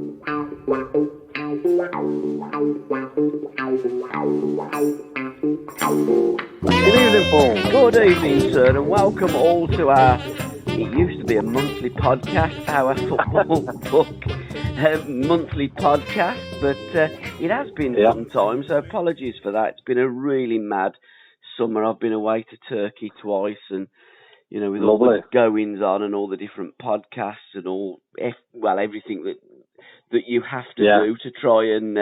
Good evening, Paul. Good evening, sir, and welcome all to our, it used to be a monthly podcast, our football book monthly podcast, but it has been some time, so apologies for that. It's been a really mad summer. I've been away to Turkey twice, and, you know, with all the goings on and all the different podcasts and all, everything that you have to do to try and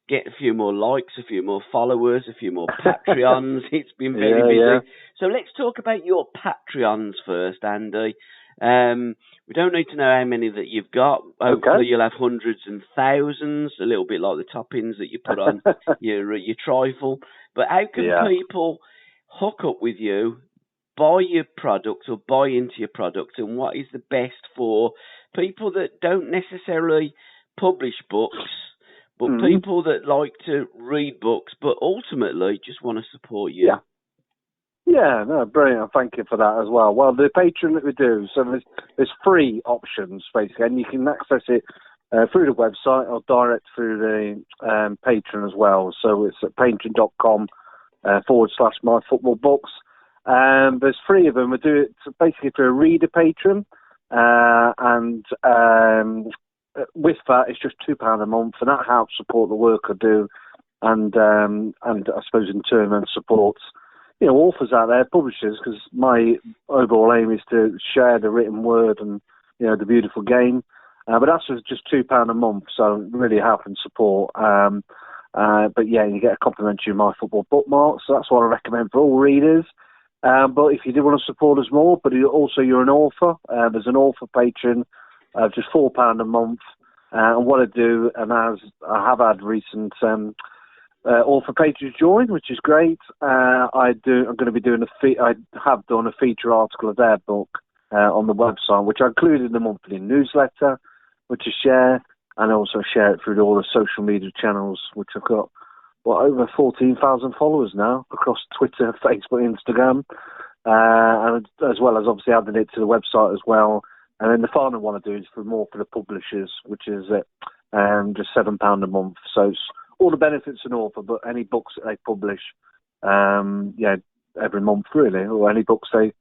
get a few more likes, a few more followers, a few more Patreons. It's been very busy. Yeah. So let's talk about your Patreons first, Andy. We don't need to know how many that you've got. Hopefully you'll have hundreds and thousands, a little bit like the toppings that you put on your trifle. But how can people hook up with you, buy your product or buy into your product, and what is the best for people that don't necessarily publish books, but people that like to read books, but ultimately just want to support you? Yeah, no, brilliant. Thank you for that as well. Well, the Patreon that we do, so there's free options, basically, and you can access it through the website or direct through the Patreon as well. So it's at patreon.com /myfootballbooks. There's three of them. We do it basically for a reader patron, and with that, it's just £2 a month, and that helps support the work I do, and I suppose in turn then supports, you know, authors out there, publishers, because my overall aim is to share the written word and, you know, the beautiful game. But that's just £2 a month, so really helping support. But yeah, you get a complimentary My Football bookmark, so that's what I recommend for all readers. But if you do want to support us more, but you're an author, there's an author patron, just £4 a month. And what I do, and as I have had recent author patrons join, which is great. I'm going to be doing I have done a feature article of their book on the website, which I include in the monthly newsletter, which I share, and I also share it through all the social media channels, which I've got over 14,000 followers now across Twitter, Facebook, Instagram, and as well as obviously adding it to the website as well. And then the final one I do is for the publishers, which is just £7 a month. So it's all the benefits an author, but any books that they publish, every month really, or any books they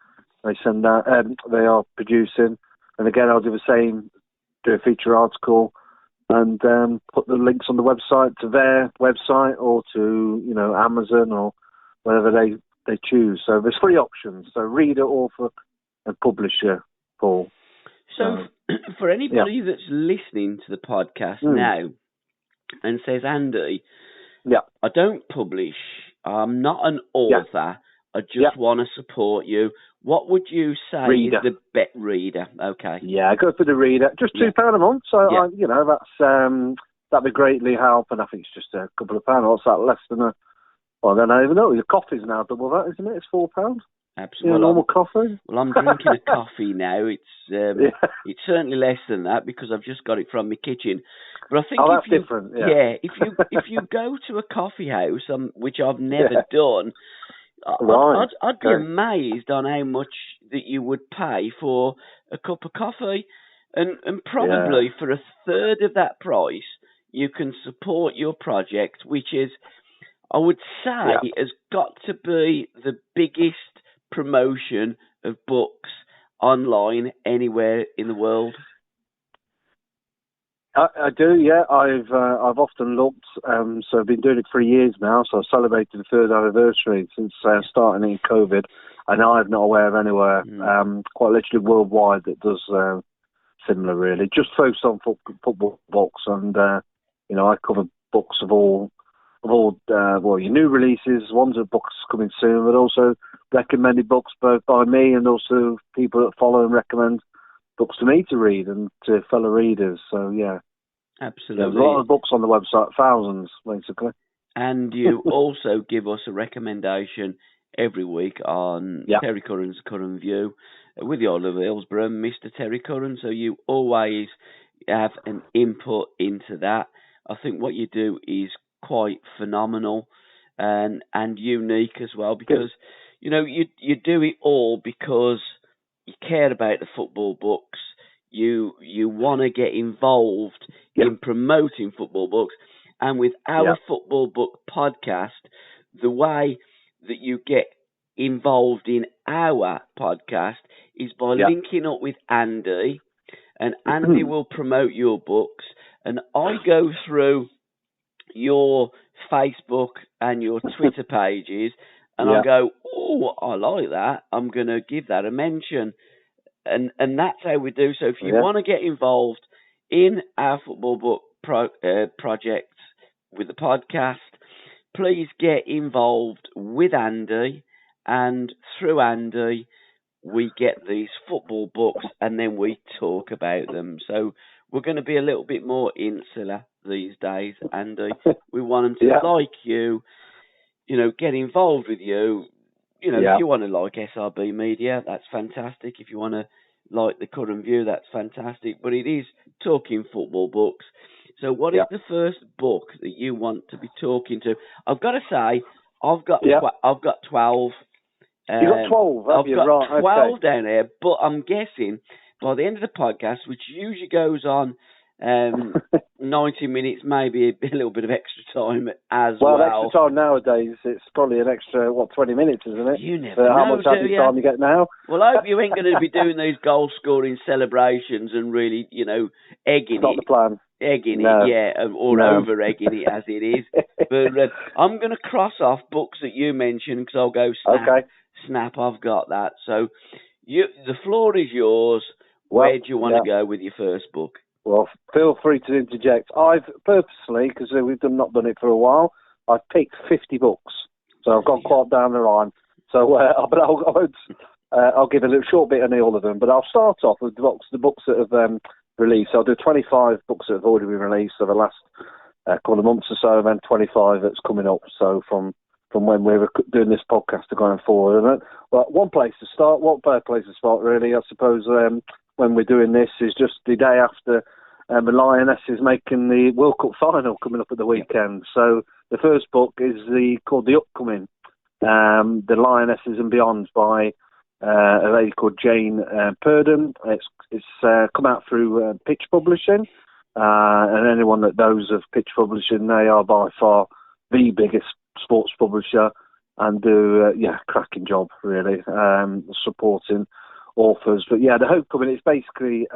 send out, they are producing. And again, I'll do the same, do a feature article, and put the links on the website to their website or to, you know, Amazon or whatever they choose. So there's three options: so reader, author, and publisher. Paul. So for anybody that's listening to the podcast now and says, Andy, I don't publish, I'm not an author, I just want to support you, what would you say is the reader? Okay. Yeah, go for the reader. Just £2 a month, so that'd be greatly help, and I think it's just a couple of pounds. What's that, less than I don't even know. The coffee's now double that, isn't it? It's £4. Absolutely. Normal coffee? Well, I'm drinking a coffee now. It's certainly less than that because I've just got it from my kitchen. But I think that's different. Yeah. If you go to a coffee house, which I've never done, I'd be amazed on how much that you would pay for a cup of coffee, and probably for a third of that price, you can support your project, which is, I would say, has got to be the biggest promotion of books online anywhere in the world. I do, yeah. I've often looked. So I've been doing it for years now. So I celebrated the third anniversary since starting in COVID, and I'm not aware of anywhere, quite literally worldwide, that does similar. Really, just focused on football books, and I cover books of all your new releases, ones that books coming soon, but also recommended books both by me and also people that follow and recommend books to me to read and to fellow readers. So yeah, absolutely. There's a lot of books on the website, thousands basically. And you also give us a recommendation every week on Terry Curran's Curran View with the Oliver Hillsborough, Mr. Terry Curran. So you always have an input into that. I think what you do is quite phenomenal and unique as well, because you do it all because you care about the football books. You want to get involved in promoting football books. And with our football book podcast, the way that you get involved in our podcast is by linking up with Andy, and Andy will promote your books, and I go through your Facebook and your Twitter pages, and I go, oh, I like that. I'm going to give that a mention. And that's how we do. So if you want to get involved in our football book projects with the podcast, please get involved with Andy, and through Andy, we get these football books and then we talk about them. So we're going to be a little bit more insular these days, Andy. We want them to like you, get involved with you. If you want to like SRB Media, that's fantastic. If you want to like the Current View, that's fantastic. But it is talking football books. So what is the first book that you want to be talking to? I've got to say, I've got 12. You've got 12, have you? I've got right, 12 down there, but I'm guessing by the end of the podcast, which usually goes on 90 minutes, maybe a little bit of extra time as well. Well, extra time nowadays, it's probably an extra, 20 minutes, isn't it? You never know, how much added time you get now? Well, I hope you ain't going to be doing these goal-scoring celebrations and really, egging It's not the plan. Egging it, or over-egging it as it is. But I'm going to cross off books that you mentioned because I'll go snap, I've got that. So the floor is yours. Where do you want to go with your first book? Well, feel free to interject. I've purposely, because we've not done it for a while, I've picked 50 books. So I've gone quite down the line. So, but I'll give a little short bit on all of them. But I'll start off with the books that have released. I'll do 25 books that have already been released for the last couple of months or so, and then 25 that's coming up. So from when we were doing this podcast to going forward. And one place to start, what better place to start, really, I suppose, when we're doing this is just the day after the Lionesses making the World Cup final coming up at the weekend. So the first book is called The Upcoming, The Lionesses and Beyond by a lady called Jane Purdon. It's come out through Pitch Publishing, and anyone that knows of Pitch Publishing, they are by far the biggest sports publisher and do cracking job, really, supporting authors. But the Homecoming, it's basically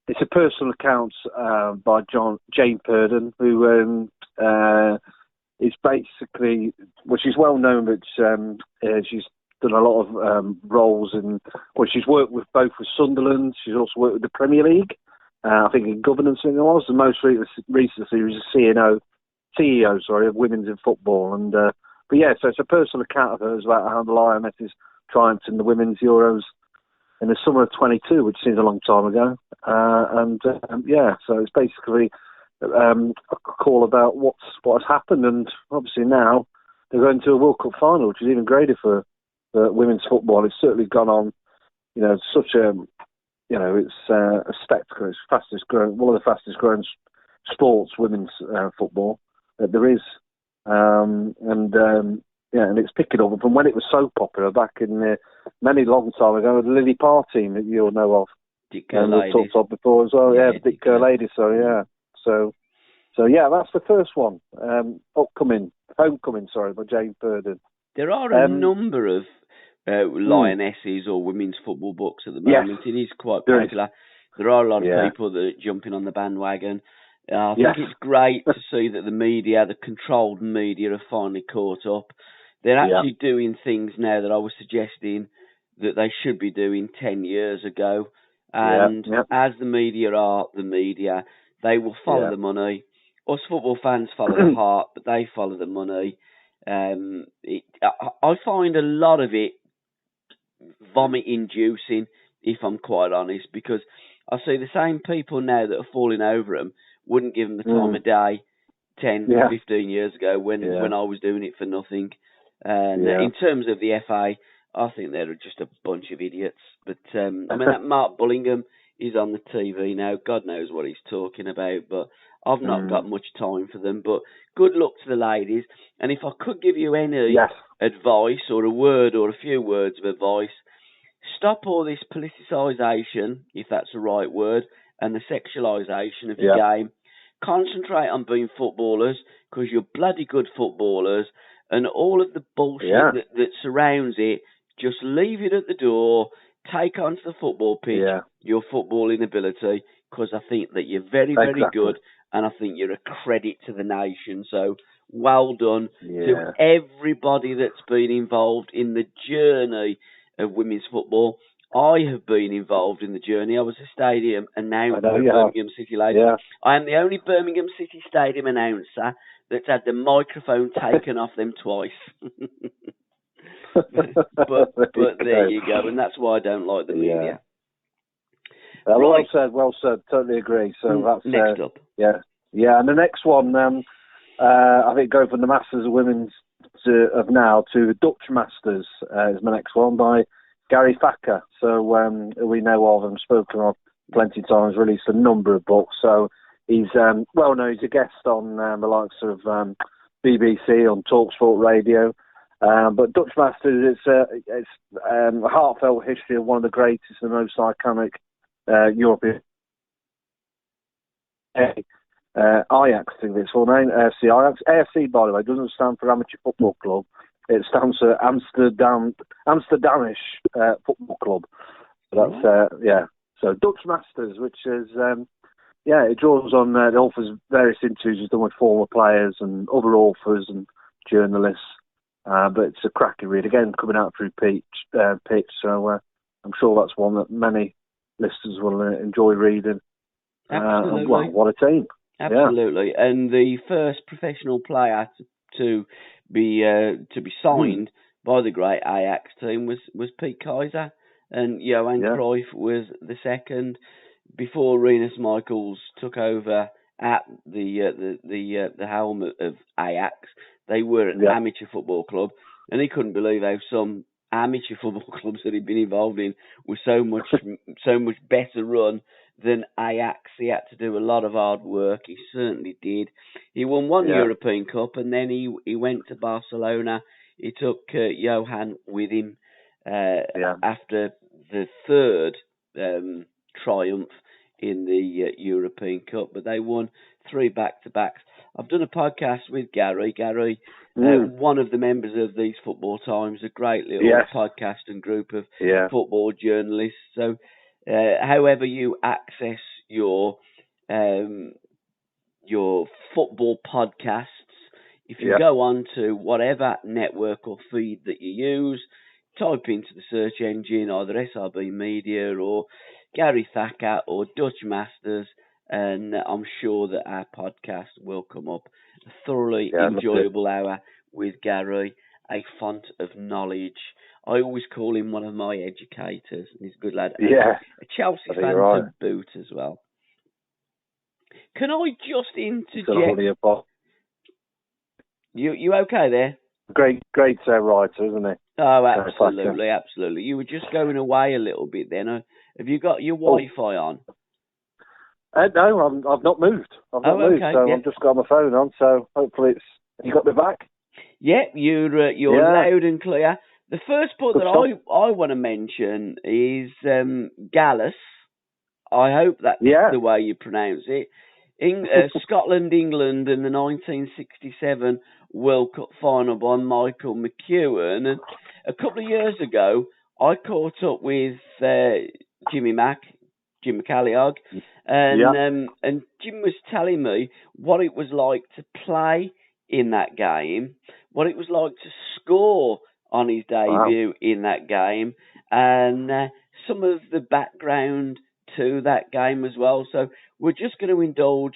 it's a personal account by Jane Purdon, who is basically, she's well known, but she's done a lot of roles in, she's worked with Sunderland, she's also worked with the Premier League, I think in governance it was, the most recently she was a CEO of women's in football, and so it's a personal account of hers about how the Lionesses triumphed in the women's Euros in the summer of 22, which seems a long time ago, so it's basically a call about what has happened, and obviously now they're going to a World Cup final, which is even greater for women's football. It's certainly gone on, such a, it's a spectacle. It's one of the fastest growing sports, women's football that there is, and it's picking up from when it was so popular back in many long time ago. The Lily Parr team that you'll know of, Dick Ladies. We've talked of before as well. Dick Ladies. So that's the first one. Homecoming, by Jane Purdon. There are a number of Lionesses or women's football books at the moment. It is quite popular. There are a lot of people that are jumping on the bandwagon. I think it's great to see that the media, the controlled media, have finally caught up. They're actually doing things now that I was suggesting that they should be doing 10 years ago. And as the media are the media, they will follow the money. Us football fans follow the heart, but they follow the money. I find a lot of it vomit-inducing, if I'm quite honest, because I see the same people now that are falling over them wouldn't give them the time of day 10, 15 years ago when I was doing it for nothing. And in terms of the FA, I think they're just a bunch of idiots. But that Mark Bullingham is on the TV now. God knows what he's talking about, but I've not got much time for them. But good luck to the ladies. And if I could give you any advice or a word or a few words of advice, stop all this politicisation, if that's the right word, and the sexualisation of your game. Concentrate on being footballers because you're bloody good footballers, and all of the bullshit that surrounds it, just leave it at the door. Take onto the football pitch your footballing ability, because I think that you're very, very good, and I think you're a credit to the nation. So well done to everybody that's been involved in the journey of women's football. I have been involved in the journey. I was a stadium announcer at Birmingham City Ladies. I am the only Birmingham City Stadium announcer that's had the microphone taken off them twice. but there you go, and that's why I don't like the media. Well said. Totally agree. So that's next up. And the next one, I think going from the Masters of Women's of now to the Dutch Masters is my next one by Gary Thacker. So we know of him, spoken of plenty of times, released a number of books. So he's well known. He's a guest on the likes of BBC, on TalkSport Radio. But Dutch Masters, it's a heartfelt history of one of the greatest and most iconic European. Ajax, I think it's full name, AFC Ajax. AFC, by the way, doesn't stand for Amateur Football Club. It stands for Amsterdamish Football Club. So that's So Dutch Masters, which is it draws on it offers various interviews done with former players and other authors and journalists. But it's a cracking read again, coming out through pitch. So I'm sure that's one that many listeners will enjoy reading. Absolutely. What a team! Absolutely, and the first professional player to be signed by the great Ajax team was Pete Kaiser, and Johan Chriis was the second. Before Rinus Michels took over at the helm of Ajax, they were an amateur football club, and he couldn't believe how some amateur football clubs that he'd been involved in were so much better run than Ajax. He had to do a lot of hard work. He certainly did. He won one European Cup, and then he went to Barcelona. He took Johan with him after the third triumph in the European Cup, but they won 3 back-to-backs. I've done a podcast with Gary. Gary, one of the members of These Football Times, a great little podcast and group of football journalists. So, however you access your football podcasts, if you go on to whatever network or feed that you use, type into the search engine either SRB Media or Gary Thacker or Dutch Masters, and I'm sure that our podcast will come up. A thoroughly enjoyable hour with Gary, a font of knowledge. I always call him one of my educators, and he's a good lad. A Chelsea fan to boot as well. Can I just interject? You okay there? Great writer, isn't he? Oh, absolutely. You were just going away a little bit then. Have you got your Wi-Fi on? No, I've not moved. I've just got my phone on, so hopefully you got me back? Yeah, you're loud and clear. The first book that I want to mention is Gallus. I hope that's the way you pronounce it. Scotland, England, and the 1967 World Cup final by Michael McEwen. And a couple of years ago, I caught up with Jim McCalliog, and Jim was telling me what it was like to play in that game, what it was like to score on his debut in that game, and some of the background to that game as well. So we're just going to indulge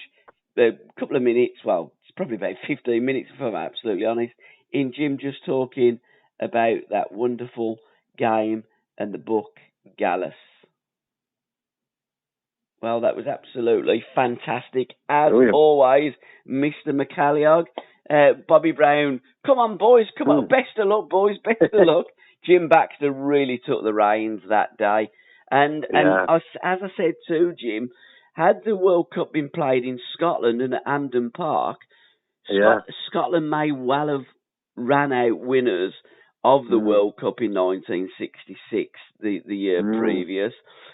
a couple of minutes, well, it's probably about 15 minutes if I'm absolutely honest, in Jim just talking about that wonderful game and the book Gallus. Well, that was absolutely fantastic. As always, Mr. McCalliog. Bobby Browne, come on, boys, come on. Best of luck, boys, best of luck. Jim Baxter really took the reins that day. And as I said to Jim, had the World Cup been played in Scotland and at Hampden Park, Scotland may well have ran out winners of the World Cup in 1966, the year previous.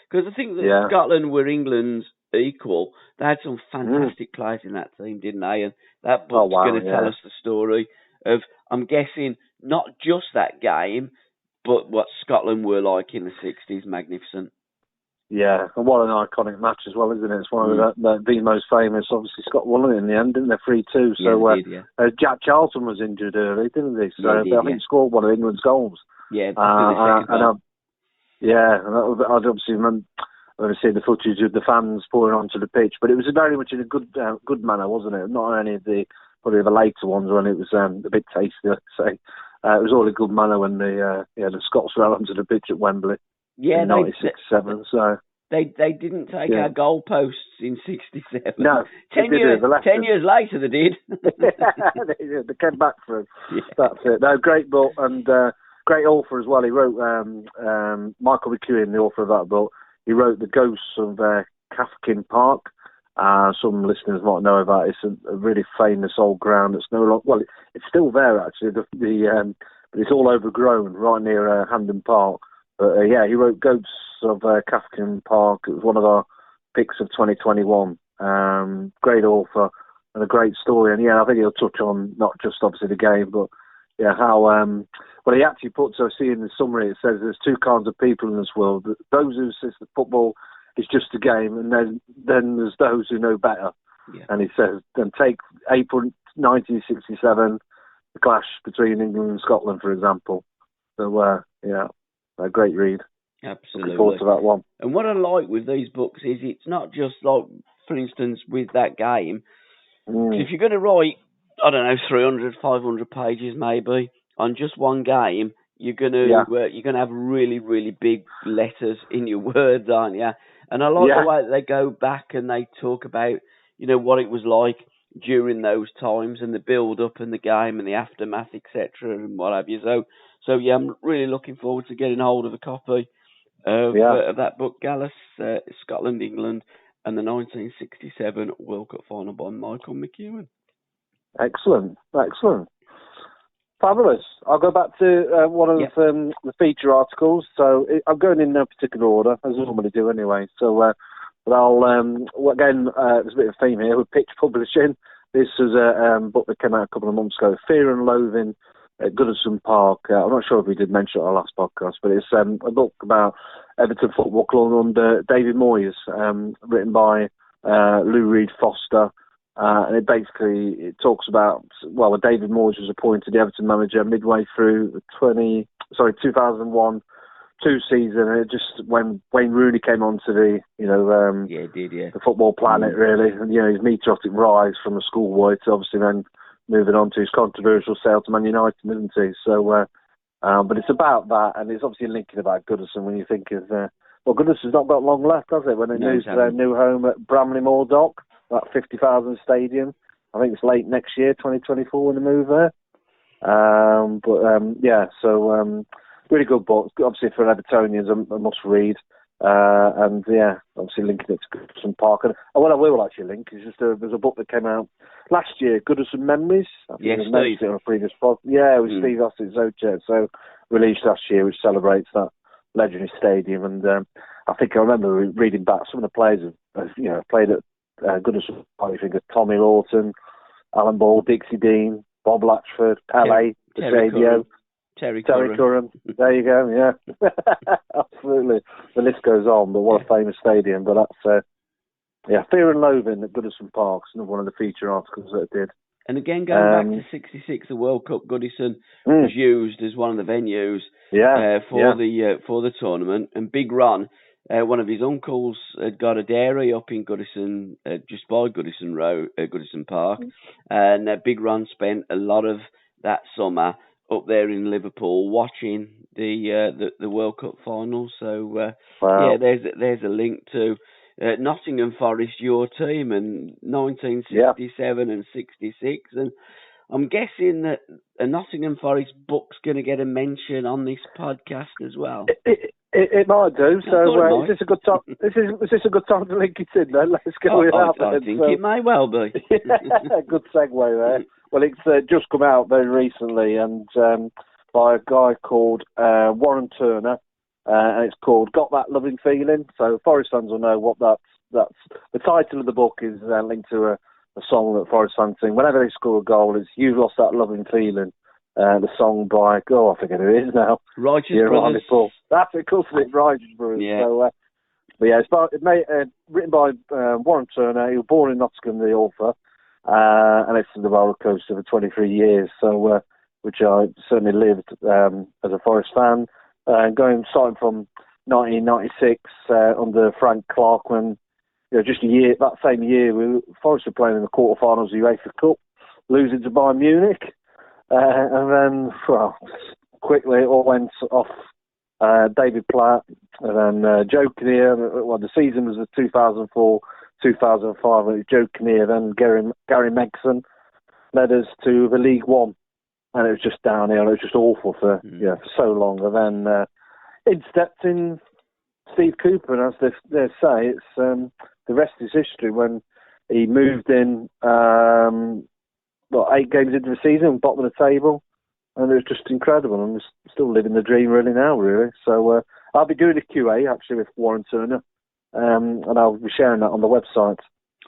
Because I think that Scotland were England's equal. They had some fantastic players in that team, didn't they? And that book's going to tell us the story of, I'm guessing, not just that game, but what Scotland were like in the 60s. Magnificent. Yeah, and what an iconic match as well, isn't it? It's one of the most famous. Obviously, Scott won it in the end, didn't they? 3-2. So Jack Charlton was injured early, didn't he? So I think he scored one of England's goals. Yeah, I'd obviously remember seeing the footage of the fans pouring onto the pitch, but it was very much in a good manner, wasn't it? Not any of the probably the later ones when it was a bit tasty, let's say. It was all in good manner when the Scots ran onto the pitch at Wembley. Yeah, in 1967. So they didn't take our goalposts in 67. No, 10 years later they did. They came back for it. Yeah. That's it. No, great book and great author as well. He wrote Michael McEwen, the author of that book. He wrote The Ghosts of Kafkin Park. Some listeners might know about it. It's a really famous old ground that's no longer. Well, it's still there actually. But it's all overgrown right near Hampden Park. But he wrote Ghosts of Kafkin Park. It was one of our picks of 2021. Great author and a great story. And I think he'll touch on not just obviously the game, but how he actually puts. I see in the summary it says there's two kinds of people in this world: those who insist that football is just a game, and then there's those who know better. Yeah. And he says, then take April 1967, the clash between England and Scotland, for example. So a great read. Absolutely. Looking forward to that one. And what I like with these books is it's not just like, for instance, with that game. If you're going to write, 300, 500 pages maybe on just one game, you're going to have really, really big letters in your words, aren't you? And I like the way that they go back and they talk about, what it was like during those times and the build-up and the game and the aftermath, etc. and what have you. So I'm really looking forward to getting hold of a copy of that book, Gallus, Scotland, England, and the 1967 World Cup final by Michael McEwen. Excellent. Fabulous. I'll go back to one of the feature articles. So I'm going in no particular order, as I normally do anyway. So, but I'll, again, there's a bit of a theme here with Pitch Publishing. This is a book that came out a couple of months ago, Fear and Loathing at Goodison Park. I'm not sure if we did mention it on our last podcast, but it's a book about Everton Football Club under David Moyes, written by Lou Reed Foster. And it talks about, when David Moyes was appointed the Everton manager midway through the 2001-2 season, and it just when Wayne Rooney came onto the the football planet really, and his meteoric rise from a schoolboy to obviously then moving on to his controversial sale to Man United, isn't he? So, but it's about that, and it's obviously linking about Goodison when you think of Goodison's not got long left, has it? When they move to their new home at Bramley Moor Dock. That 50,000 stadium. I think it's late next year, 2024, when they move there. Really good book. Obviously, for Evertonians, a must read. Obviously linking it to Goodison Park. And what I will actually link is just there's a book that came out last year, Goodison Memories. I think Steve. Mentioned it on a previous pod. Yeah, it was Steve Austin Zocher. So released last year, which celebrates that legendary stadium. And I think I remember reading back some of the players have played at Goodison Park. You think of Tommy Lawton, Alan Ball, Dixie Dean, Bob Latchford, Pele, DeSabio, Terry Curran. There you go, yeah. Absolutely. The list goes on, but what a famous stadium. But that's, Fear and Loathing at Goodison Park, another one of the feature articles that it did. And again, going back to 66, the World Cup, Goodison was used as one of the venues for the tournament. And Big Ron, one of his uncles, had got a dairy up in Goodison, just by Goodison Park. And Big Ron spent a lot of that summer up there in Liverpool watching the World Cup finals. So there's a link to Nottingham Forest, your team, and 1967 and 66. And I'm guessing that a Nottingham Forest book's going to get a mention on this podcast as well. It might do. So is this a good time? Is this a good time to link it in? Then let's go with that. I think it may well be. Good segue there. Well, it's just come out very recently, and by a guy called Warren Turner, and it's called "Got That Loving Feeling." So Forest fans will know what that's that's the title of the book is linked to a song that Forest fans sing. Whenever they score a goal, it's "You've Lost That Loving Feeling." The song by, I forget who it is now. Righteous Brothers. That's it, of course, it's Righteous Brothers. Yeah. So, but yeah, it's written by Warren Turner. He was born in Nottingham, the author, and it's the roller coaster for 23 years. So, which I certainly lived as a Forest fan, starting from 1996 under Frank Clark, when just that same year, Forest were playing in the quarterfinals of the UEFA Cup, losing to Bayern Munich. And then, quickly it all went off. David Platt, and then Joe Kinnear. Well, the season was 2004, 2005. And Joe Kinnear, then Gary Megson led us to the League One, and it was just downhill. It was just awful for so long. And then in stepped in Steve Cooper, and as they say, it's the rest is history. When he moved in. 8 games into the season, bottom of the table, and it was just incredible. I'm still living the dream really now, really. So I'll be doing a QA actually with Warren Turner, and I'll be sharing that on the website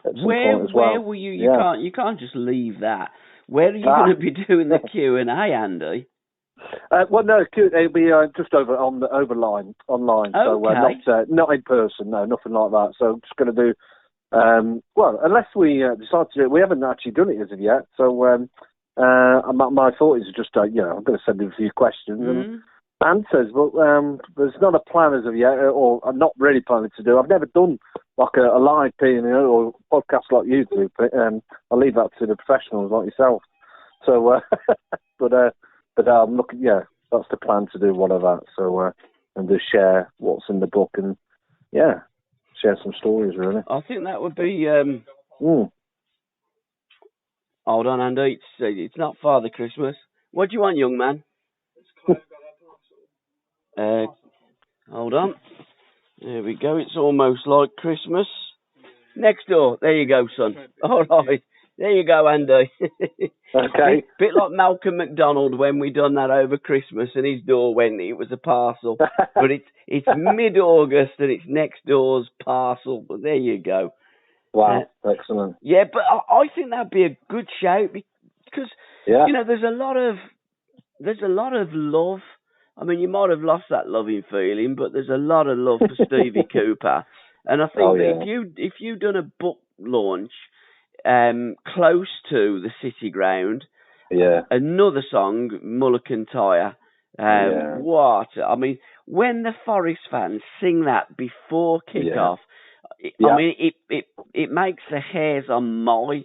at some point as well. Where will you? You can't just leave that. Where are you going to be doing the Q&A, Andy? Well, no, it'll be just online. Okay. So not in person, no, nothing like that. So I'm just going to do. Unless we decide to do it, we haven't actually done it as of yet. So my thought is just, I'm going to send him a few questions and answers, but there's not a plan as of yet, or I'm not really planning to do. I've never done like a live P&O or podcast like you do. I'll leave that to the professionals like yourself. So, but I'm looking. Yeah, that's the plan, to do one of that. So and just share what's in the book and share some stories, really. I think that would be. Hold on, Andy. It's not Father Christmas. What do you want, young man? Hold on. There we go. It's almost like Christmas. Next door. There you go, son. All right. There you go, Andy. Okay. Bit like Malcolm McDonald when we done that over Christmas and his door went, it was a parcel. But it's mid-August and it's next door's parcel. But there you go. Wow, excellent. Yeah, but I think that'd be a good shout because, there's a lot of love. I mean, you might have lost that loving feeling, but there's a lot of love for Stevie Cooper. And I think if you've done a book launch close to the City Ground, another song, Mullican Tyre, what? I mean, when the Forest fans sing that before kick-off, I mean, it makes the hairs on my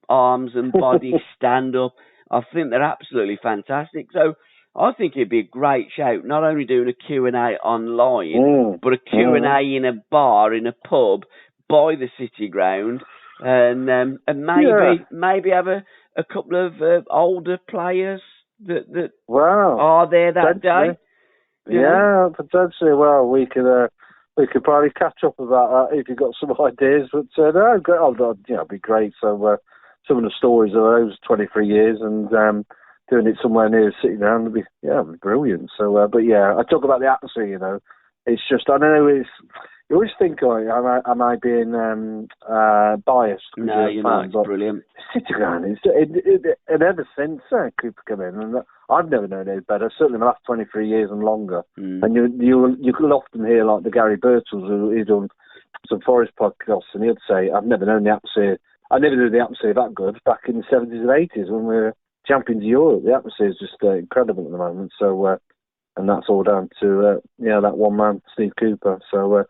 arms and body stand up. I think they're absolutely fantastic. So I think it'd be a great shout, not only doing a Q&A online, but a Q&A in a bar, in a pub, by the City Ground, and maybe have a couple of older players that are there that day. Yeah, potentially. Well, we could probably catch up about that if you've got some ideas. But it'd be great. So some of the stories of those 23 years and doing it somewhere near the City Ground would be brilliant. So, I talk about the atmosphere. It's just, I don't know. You always think, am I being biased? No, you're not. It's brilliant. City Ground, and ever since Cooper came in, and I've never known it better. Certainly in the last 23 years and longer. And you could often hear like the Gary Birtles who's done some Forest podcasts, and he'd say, "I've never known the atmosphere. I never knew the atmosphere that good back in the 70s and 80s when we were champions of Europe. The atmosphere is just incredible at the moment." So, and that's all down to that one man, Steve Cooper. So.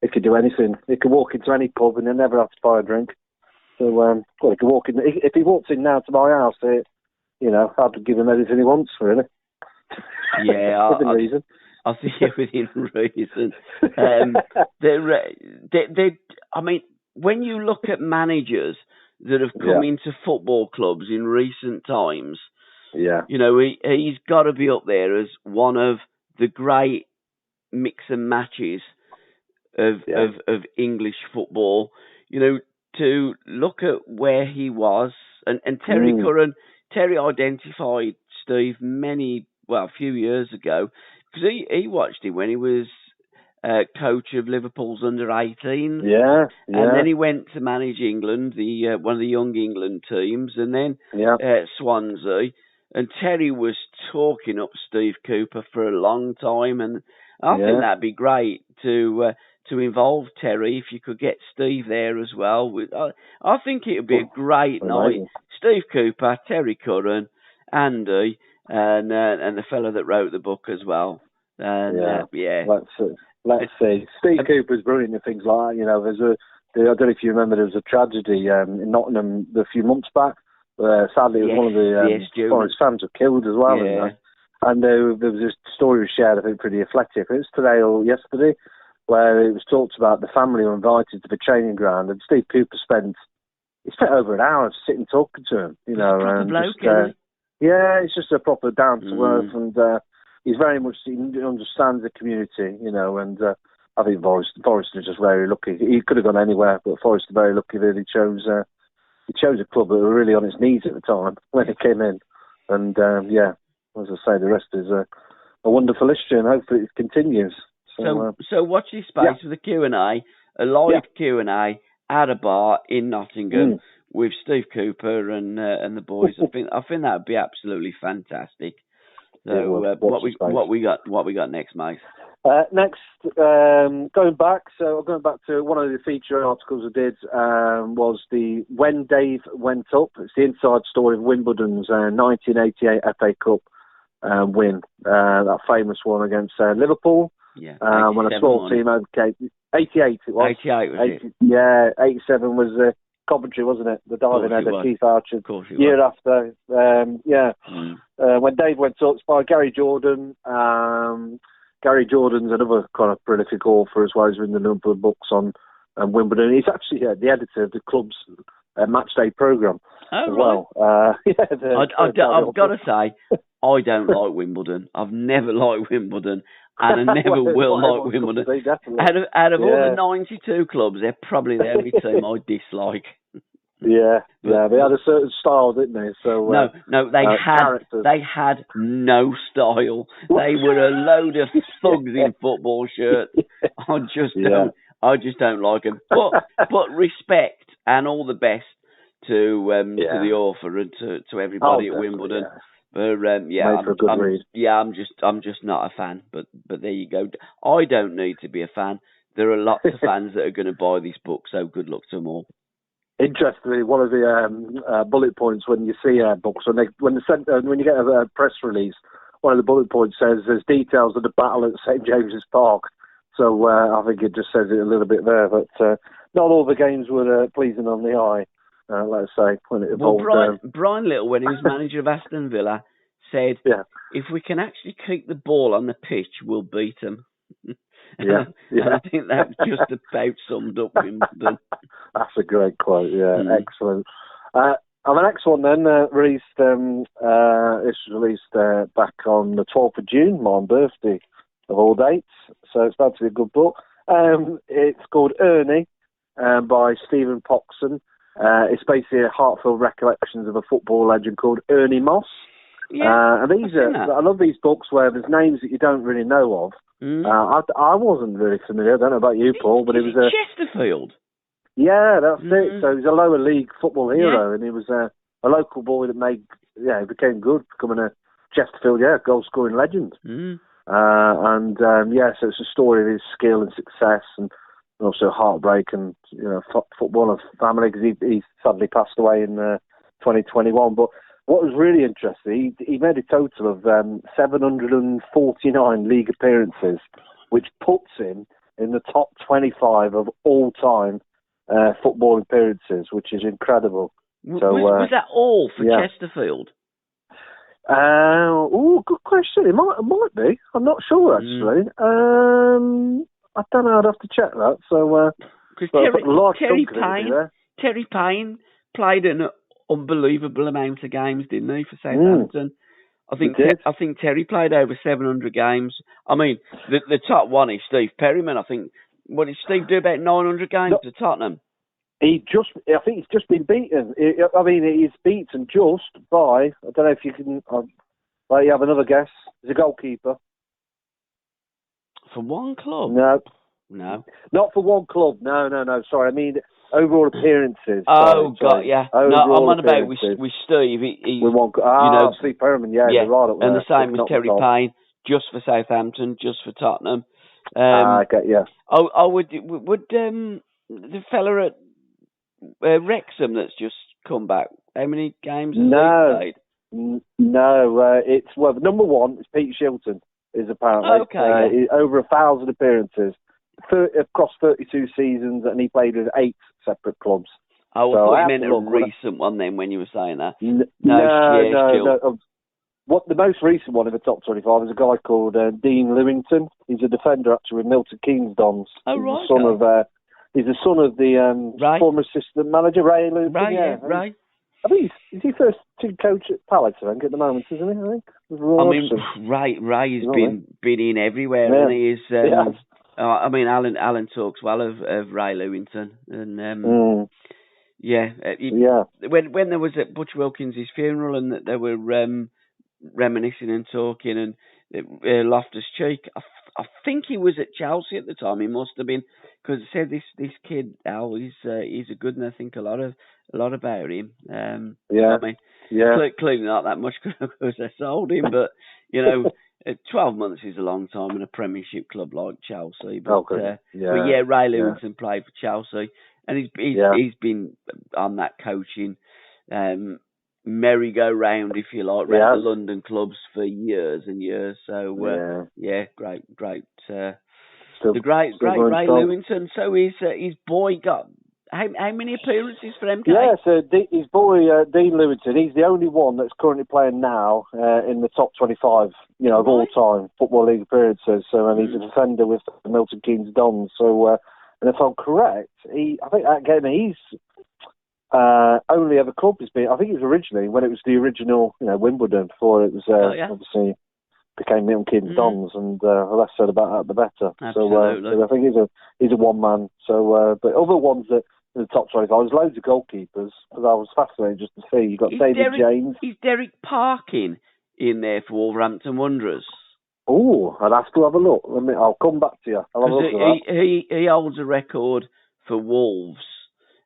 He could do anything. He could walk into any pub and he'll never have to buy a drink. So, he could walk in. If he walks in now to my house, I'd give him anything he wants, really. Yeah, within reason. I think within reason. I mean, when you look at managers that have come into football clubs in recent times, he's got to be up there as one of the great mix and matches of English football, to look at where he was, and Terry Curran, Terry identified Steve a few years ago, because he watched him when he was coach of Liverpool's under-18s. Yeah. And then he went to manage England, one of the young England teams, and then Swansea. And Terry was talking up Steve Cooper for a long time, and I think that'd be great to involve Terry if you could get Steve there as well. I think it would be a great night. Steve Cooper, Terry Curran, Andy, and the fellow that wrote the book as well. And Let's see. Steve Cooper's brilliant at things like that. You know, I don't know if you remember, there was a tragedy in Nottingham a few months back. Sadly, it was one of the Forest fans were killed as well. Yeah. And there was this story shared, I think, pretty athletic. It was today or yesterday, where it was talked about the family were invited to the training ground, and Steve Cooper spent over an hour sitting talking to him. You know, and it's just a proper down to earth, and he understands the community. You know, and I think Forrester is just very lucky. He could have gone anywhere, but Forrester very lucky that he chose a club that were really on its knees at the time when he came in. And as I say, the rest is a wonderful history, and hopefully it continues. So watch this space for the Q&A, a live Q&A at a bar in Nottingham with Steve Cooper and the boys. I think that would be absolutely fantastic. So what we got next, mate? Next, going back to one of the feature articles I did was the When Dave Went Up. It's the inside story of Wimbledon's 1988 FA Cup win, that famous one against Liverpool. Yeah, when a small team overcame 88. It was 88. Was it? Yeah, 87 was Coventry, wasn't it? The diving header, Keith Archer. Year after, when Dave Went Up, it's by Gary Jordan. Gary Jordan's another kind of prolific author as well. He's written a number of books on Wimbledon. He's actually the editor of the club's match day programme as well. I've got to say, I don't like Wimbledon. I've never liked Wimbledon, and I never will like Wimbledon. Out of all the 92 clubs, they're probably the only team I dislike. They had a certain style, didn't they? So they had no style. They were a load of thugs in football shirts. I just don't like them. But respect and all the best to the author and to everybody at Wimbledon. Yeah. But I'm just not a fan. But there you go. I don't need to be a fan. There are lots of fans that are going to buy this book. So good luck to them all. Interestingly, one of the bullet points when you see books, when you get a press release, one of the bullet points says there's details of the battle at St James's Park. So I think it just says it a little bit there. But not all the games were pleasing on the eye, let's say, when it evolved. Brian Little, when he was manager of Aston Villa, said, if we can actually keep the ball on the pitch, we'll beat them. And I think that just about summed up Wimbledon. That's a great quote. Excellent. The next one then released. This was released back on the 12th of June, my birthday of all dates. So it's about to be a good book. It's called Ernie by Stephen Poxon. It's basically a heartfelt recollections of a football legend called Ernie Moss. And I love these books where there's names that you don't really know of. I wasn't really familiar. I don't know about you, Paul, but it was Chesterfield. Yeah, that's it. So he was a lower league football hero, and he was a local boy that became good, becoming a Chesterfield goal scoring legend. So it's a story of his skill and success, and also heartbreak and football and family, because he sadly passed away in 2021. But what was really interesting, he made a total of 749 league appearances, which puts him in the top 25 of all time football appearances, which is incredible. Was that all for Chesterfield? Good question. It might be. I'm not sure actually. I don't know. I'd have to check that. So, Terry Payne played an unbelievable amount of games, didn't he, for Southampton? I think Terry played over 700 games. I mean, the top one is Steve Perryman. I think. What did Steve do, about 900 games to Tottenham? I think he's just been beaten. He's beaten just by, I don't know if you can, you have another guess. He's a goalkeeper. For one club? No. No. Not for one club. No. Sorry, I mean overall appearances. Oh, sorry. got ya. No, I'm on about with Steve. He's, with one. Steve Perriman. Yeah, you're right up there. And the same with Terry Payne, just for Southampton, just for Tottenham. I get you. Would the fella at Wrexham that's just come back? How many games has he played? No, it's number one. It's Pete Shilton. Is apparently over 1,000 appearances across 32 seasons, and he played with 8 separate clubs. Oh, so I thought you meant a recent one then when you were saying that. No. What the most recent one in the top 25 is a guy called Dean Lewington. He's a defender actually with Milton Keynes Dons. Oh, right. He's the son of the former assistant manager Ray Lewington. Ray. I think he's first team coach at Palace, I think, at the moment, isn't he? I think. Ray's been in everywhere, and he is. I mean, Alan talks well of Ray Lewington, and when there was at Butch Wilkins' funeral, and that they were reminiscing and talking, and Loftus Cheek, I think he was at Chelsea at the time. He must have been, because he said this kid Al, he's a good, and I think a lot about him. Clearly not that much because they sold him, but 12 months is a long time in a Premiership club like Chelsea. But Ray Lewington played for Chelsea, and he's been on that coaching merry-go-round, if you like, around the London clubs for years and years. So great. The great Ray Lewington. So his boy got how many appearances for MK? Yeah, so his boy Dean Lewington, he's the only one that's currently playing now in the top 25, of all time Football League appearances. So, and he's a defender with the Milton Keynes Dons. So, and if I'm correct, he's only ever club has been. I think it was originally when it was the original, Wimbledon, before it was obviously became Milton Keynes Dons, and the less said about that, the better. Absolutely. So I think he's a one man. So, but other ones that in the top 25, there's loads of goalkeepers. But I was fascinated just to see. You got David James. Is Derek Parkin in there for Wolverhampton Wanderers? Oh, I'd have to have a look. I'll come back to you. I'll have a look at that. He holds a record for Wolves.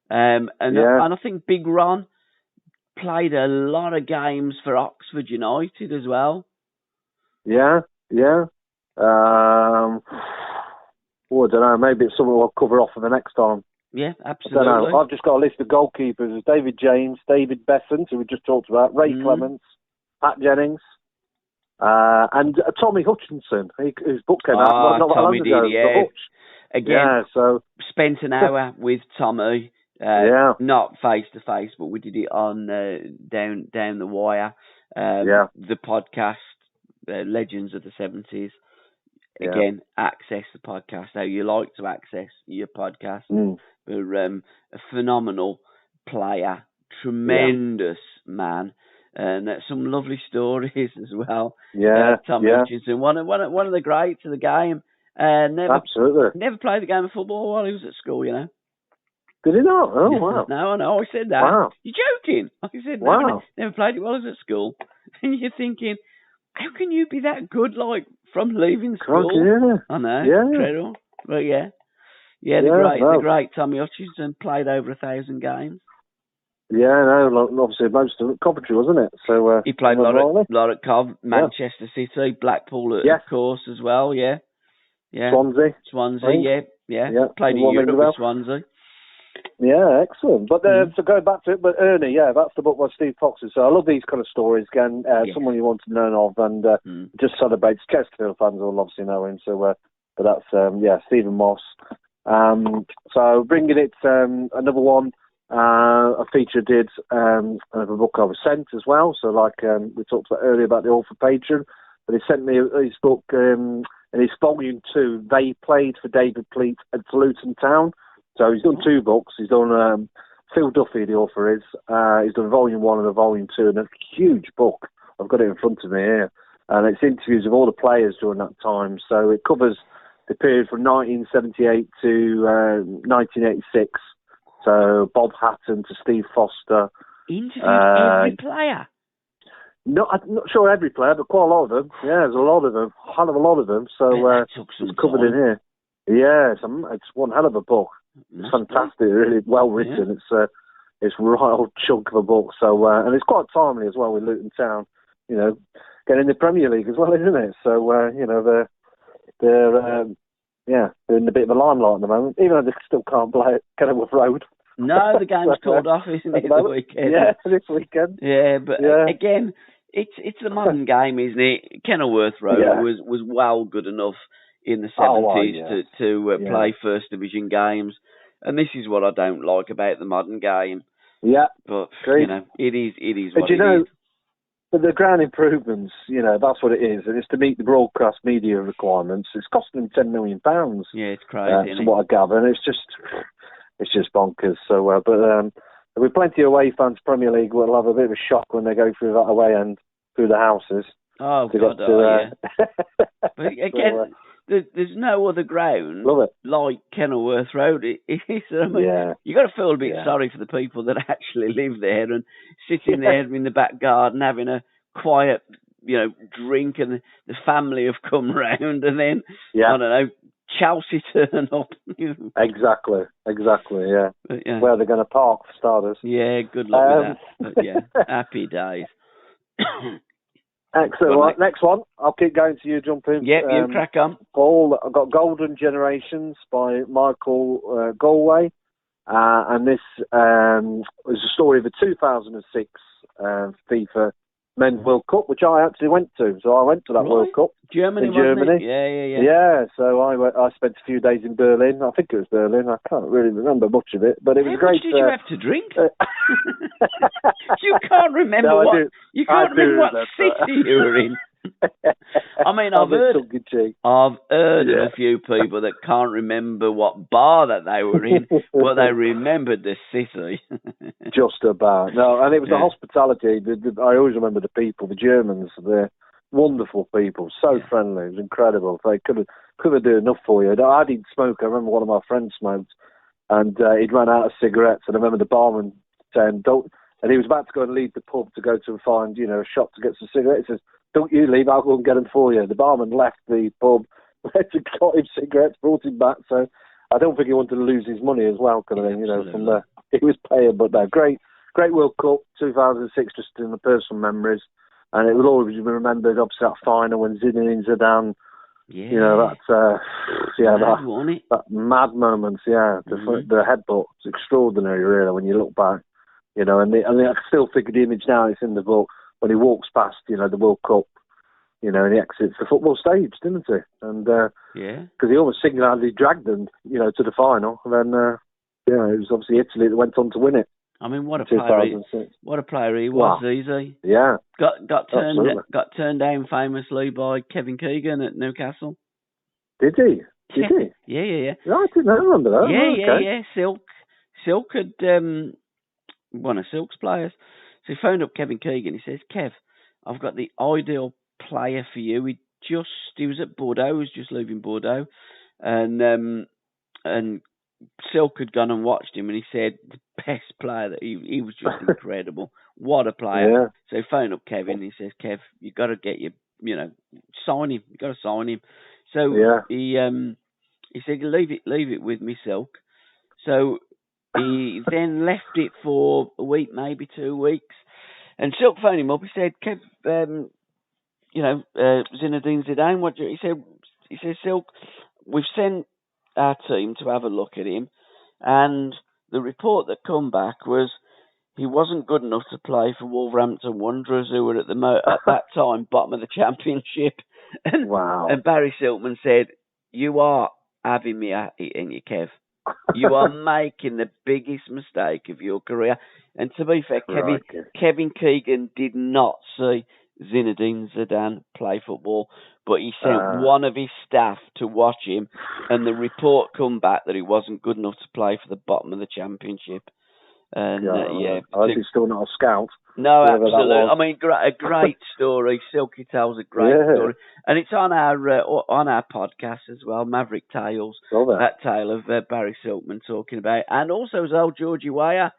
And I think Big Ron played a lot of games for Oxford United as well. Yeah. I don't know. Maybe it's something we'll cover off for the next time. Yeah, absolutely. I don't know. I've just got a list of goalkeepers. There's David James, David Bessant, who we just talked about, Ray Clements, Pat Jennings, and Tommy Hutchinson, whose book came out not long ago. Yeah. Again, so spent an hour with Tommy. Not face to face, but we did it on down the wire. The podcast, Legends of the 70s. Again, access the podcast. How you like to access your podcast. We're a phenomenal player, tremendous man, and some lovely stories as well. Tommy Hutchinson, one of the greats of the game. Never played the game of football while he was at school. Did he not? Oh, wow. No, I know. I said that. Wow. You're joking. I said, no, never played it while I was at school. And you're thinking, how can you be that good, from leaving school? I know. Incredible. But the great Tommy Hutchinson played over 1,000 games. Obviously most of it Coventry, wasn't it? So he played a lot at Cov, Manchester City, Blackpool, of course, as well. Yeah. Swansea. Yeah. Played in Europe with Swansea. Yeah, excellent. But so going back to it, but Ernie, that's the book by Steve Foxes. So I love these kind of stories. Again, someone you want to learn of, and just celebrates. Chesterfield fans will obviously know him. So, but that's Stephen Moss. So bringing it another one. A feature did of a book I was sent as well. So we talked about earlier about the author patron, but he sent me his book in his volume 2. They played for David Pleat at Luton Town. So he's done 2 books. He's done Phil Duffy, the author is. He's done volume 1 and a volume 2, and a huge book. I've got it in front of me here, and it's interviews of all the players during that time. So it covers the period from 1978 to 1986. So Bob Hatton to Steve Foster. Interviewed every player. I'm not sure every player, but quite a lot of them. Yeah, there's a lot of them, a hell of a lot of them. So it's covered in here. Yeah, it's one hell of a book. It's fantastic, really well written. Yeah. It's a right old chunk of a book. So and it's quite timely as well with Luton Town. You know, getting in the Premier League as well, isn't it? So you know they're in a bit of a limelight at the moment, even though they still can't play at Kenilworth Road. No, the game's called off, isn't it, the weekend? Yeah, this weekend. Yeah, but again, it's the modern game, isn't it? Kenilworth Road was well good enough in the 70s to play First Division games, and this is what I don't like about the modern game. Yeah, but you know, it is what it is. But the ground improvements, you know, that's what it is, and it's to meet the broadcast media requirements. It's costing them £10 million. Yeah, it's crazy. From what I gather, and it's just bonkers. So, but with plenty of away fans, Premier League will have a bit of a shock when they go through that away end through the houses. Oh God, yeah. But again, there's no other ground like Kenilworth Road. You got to feel a bit sorry for the people that actually live there and sitting there in the back garden having a quiet, you know, drink, and the family have come round, and then I don't know, Chelsea turn up. Exactly, yeah. But, where they're going to park for starters. Yeah, good luck with that. But, happy days. Excellent. Right, next one. I'll keep going to you, jumping. Yep, you crack on. Paul, I've got Golden Generations by Michael Galway. And this is a story of the 2006 FIFA Men's World Cup, which I actually went to. So I went to that World Cup. Germany. Yeah. Yeah, so I spent a few days in Berlin. I think it was Berlin. I can't really remember much of it, but it was great. How much did you have to drink? You can't remember what city you were in. I mean, I've heard of a few people that can't remember what bar that they were in, but they remembered the city. Just about. No, and it was the hospitality. I always remember the people, the Germans. They're wonderful people, so friendly. It was incredible. They couldn't do enough for you. I didn't smoke. I remember one of my friends smoked, and he'd run out of cigarettes. And I remember the barman saying, "Don't." And he was about to go and leave the pub to go to find, you know, a shop to get some cigarettes. He says, "Don't you leave, I'll go and get them for you." The barman left the pub, got him cigarettes, brought him back. So I don't think he wanted to lose his money as well, kind of thing, you know, from the, he was paying. But no, great World Cup, 2006, just in the personal memories. And it will always be remembered, obviously, that final when Zinedine Zidane, you know, that mad moment, the headbutt. It's extraordinary, really, when you look back, you know, and I still think of the image now, it's in the book, when he walks past, you know, the World Cup, you know, and he exits the football stage, didn't he? And, because he almost single-handedly dragged them, you know, to the final. And then, it was obviously Italy that went on to win it. I mean, what a player he was, easy. Yeah. Got turned down famously by Kevin Keegan at Newcastle. Did he? Yeah. No, I didn't remember that. Yeah. Silk had one of Silk's players. So he phoned up Kevin Keegan. He says, "Kev, I've got the ideal player for you." He was at Bordeaux. He was just leaving Bordeaux, and Silk had gone and watched him, and he said the best player that he was just incredible. What a player! Yeah. So he phoned up Kevin. And he says, "Kev, you got to get sign him. You got to sign him." So he said, "Leave it with me, Silk." So he then left it for a week, maybe 2 weeks, and Silk phoned him up. He said, "Kev, Zinedine Zidane, what do you?" He said, "Silk, we've sent our team to have a look at him, and the report that come back was he wasn't good enough to play for Wolverhampton Wanderers, who were at that time bottom of the Championship." And, and Barry Silkman said, "You are having me at it, ain't you, Kev? You are making the biggest mistake of your career." And to be fair, Kevin Keegan did not see Zinedine Zidane play football, but he sent one of his staff to watch him, and the report come back that he wasn't good enough to play for the bottom of the Championship. And I hope he's still not a scout. No, absolutely. I mean, a great story. Silky tells a great story, and it's on our podcast as well, Maverick Tales. That tale of Barry Silkman talking about, and also as well Georgie Weah.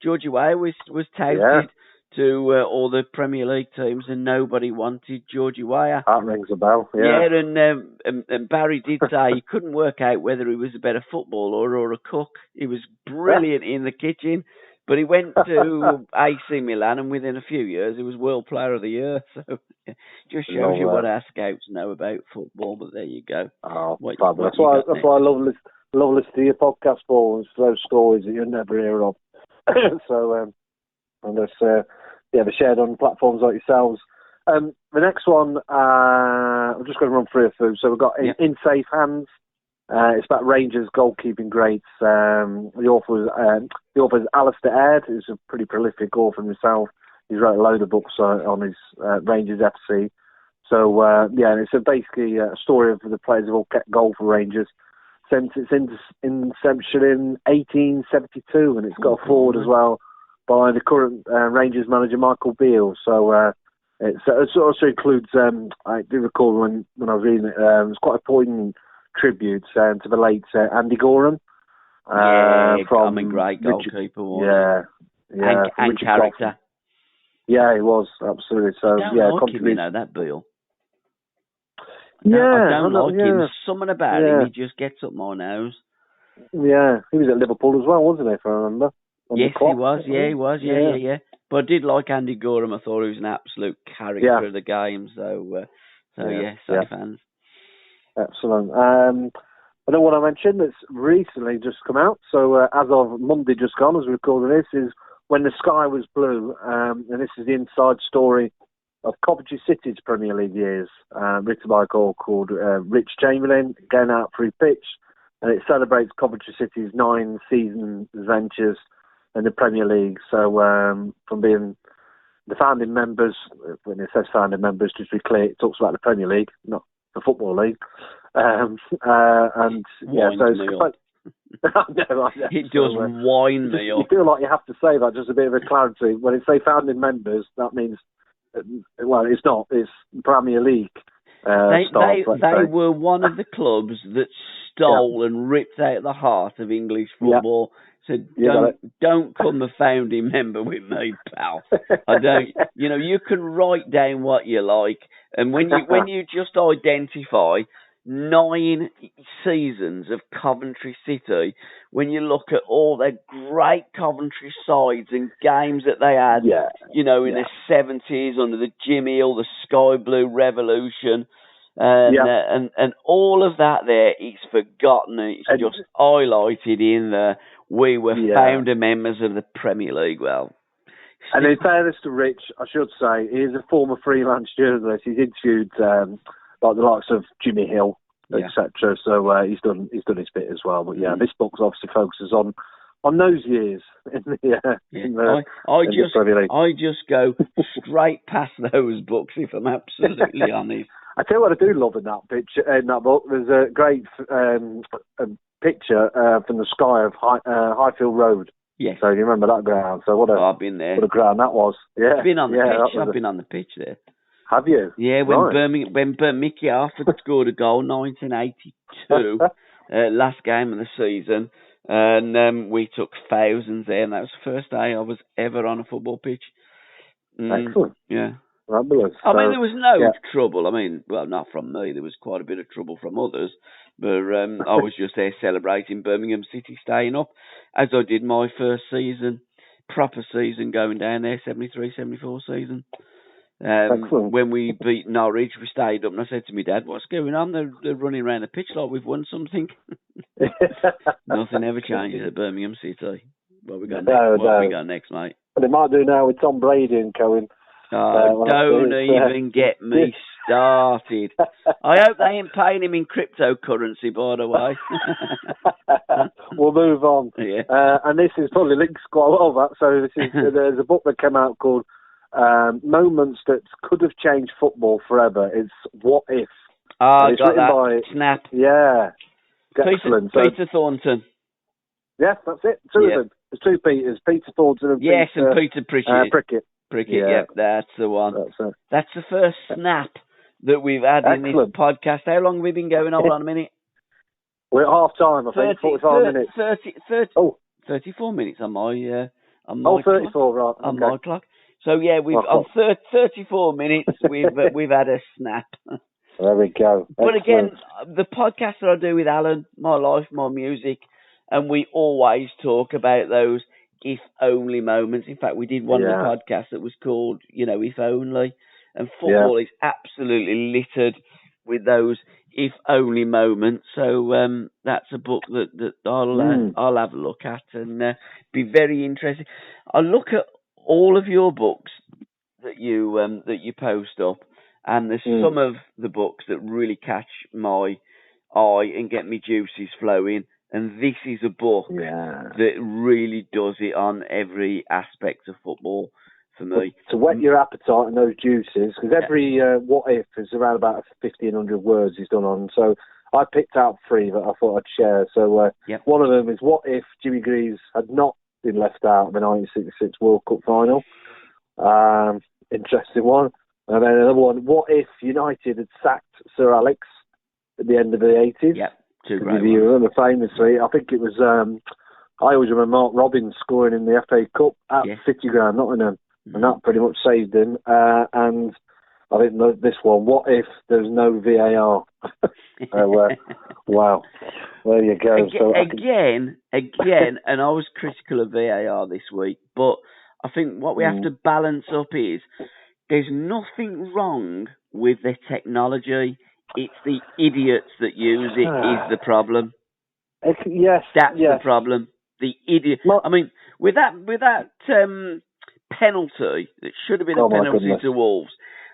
Georgie Weah was touted to all the Premier League teams, and nobody wanted Georgie Weah. That rings a bell. Yeah, and Barry did say he couldn't work out whether he was a better footballer or a cook. He was brilliant in the kitchen, but he went to AC Milan, and within a few years, he was World Player of the Year. So it just shows you what our scouts know about football. But there you go. Oh, fabulous. That's why I love listening to your podcast, Paul. It's those stories that you never hear of. So, and that's they're shared on platforms like yourselves. The next one, I'm just going to run through a few. So we've got In Safe Hands. It's about Rangers goalkeeping greats. The author is Alistair Aird, who's a pretty prolific author himself. He's wrote a load of books on his Rangers FC. So, it's basically a story of the players who've all kept goal for Rangers since its inception in 1872, and it's got a forward as well by the current Rangers manager, Michael Beale. So it also includes, I do recall when I was reading it, it's quite a poignant tribute to the late Andy Gorham. Great goalkeeper. And character. Yeah, he was, absolutely. So, I don't like him, that Beale. I don't like him. There's something about him, he just gets up my nose. Yeah, he was at Liverpool as well, wasn't he, if I remember? Yes, he was. Yeah, he was. Yeah. But I did like Andy Gorham. I thought he was an absolute character of the game. So safe hands. Excellent. I know what I mentioned that's recently just come out. So as of Monday just gone, as we're recording this, is When the Sky Was Blue. And this is the inside story of Coventry City's Premier League years, written by a guy called Rich Chamberlain, going out through pitch. And it celebrates Coventry City's 9-season adventures in the Premier League. So from being the founding members, when it says founding members, just to be clear, it talks about the Premier League, not the Football League. So it's quite... It does wind me up. You feel like you have to say that, just a bit of a clarity. When it say founding members, that means, it's not. It's Premier League. They were one of the clubs that stole and ripped out the heart of English football. So don't come a founding member with me, pal. I don't. You can write down what you like, and when you just identify 9 seasons of Coventry City, when you look at all their great Coventry sides and games that they had, in the 70s under the Jim Hill, the Sky Blue Revolution, and all of that there, it's forgotten. It's just highlighted in the we were founder members of the Premier League. Well, and in fairness to Rich, I should say, he's a former freelance journalist. He's interviewed like the likes of Jimmy Hill, etc. So he's done his bit as well. But this book obviously focuses on those years in the I just go straight past those books if I'm absolutely honest. I tell you what I do love in that book. There's a great picture from the sky of Highfield Road. Yes. So you remember that ground? So I've been there. What a ground that was. Yeah. I've been on the pitch. I've been on the pitch there. Have you? Yeah, when Mickey Harford scored a goal, 1982, last game of the season, and we took thousands there, and that was the first day I was ever on a football pitch. Excellent. Yeah. Fabulous. I mean, there was no trouble. I mean, well, not from me. There was quite a bit of trouble from others. But I was just there celebrating Birmingham City staying up, as I did my first season, proper season going down there, 73-74 season. When we beat Norwich, we stayed up, and I said to my dad, "What's going on? They're running around the pitch like we've won something." Nothing ever changes at Birmingham City. What we got next, mate? But they might do now with Tom Brady and Cohen. Don't even get me started. I hope they ain't paying him in cryptocurrency, by the way. We'll move on. Yeah. And this is probably links quite well that. So there's a book that came out called Moments That Could Have Changed Football Forever. It's What If. I got that. Snap. Yeah. Excellent. Peter Thornton. Yeah, that's it. Two of them. There's two Peters. Peter Thornton and Peter Prickett. Prickett, that's the one. That's the first snap that we've had in this podcast. How long have we been going? Hold on a minute. We're at half time, I think. 45 minutes. 34 minutes on my 34, right. On my clock. So yeah, we've on 34 minutes. We've had a snap. There we go. But again, the podcast that I do with Alan, My Life, My Music, and we always talk about those if only moments. In fact, we did one of the podcasts that was called, If Only. And football is absolutely littered with those if only moments. So that's a book that I'll have a look at and be very interested. I look at all of your books that you post up, and there's some of the books that really catch my eye and get me juices flowing. And this is a book that really does it on every aspect of football for me. To whet your appetite and those juices, because every what if is around about 1,500 words he's done on. So I picked out 3 that I thought I'd share. So one of them is what if Jimmy Chriis had not been left out of the 1966 World Cup final. Interesting one. And then another one, what if United had sacked Sir Alex at the end of the 80s? Yeah, two great ones. You remember famously, I think it was, I always remember Mark Robbins scoring in the FA Cup at City Ground, Nottingham, and that pretty much saved him. And I think this one, what if there's no VAR? Wow. There you go. Again, and I was critical of VAR this week, but I think what we have to balance up is there's nothing wrong with the technology. It's the idiots that use it is the problem. Yes, that's the problem. The idiot. I mean, with that penalty that should have been a penalty to Wolves,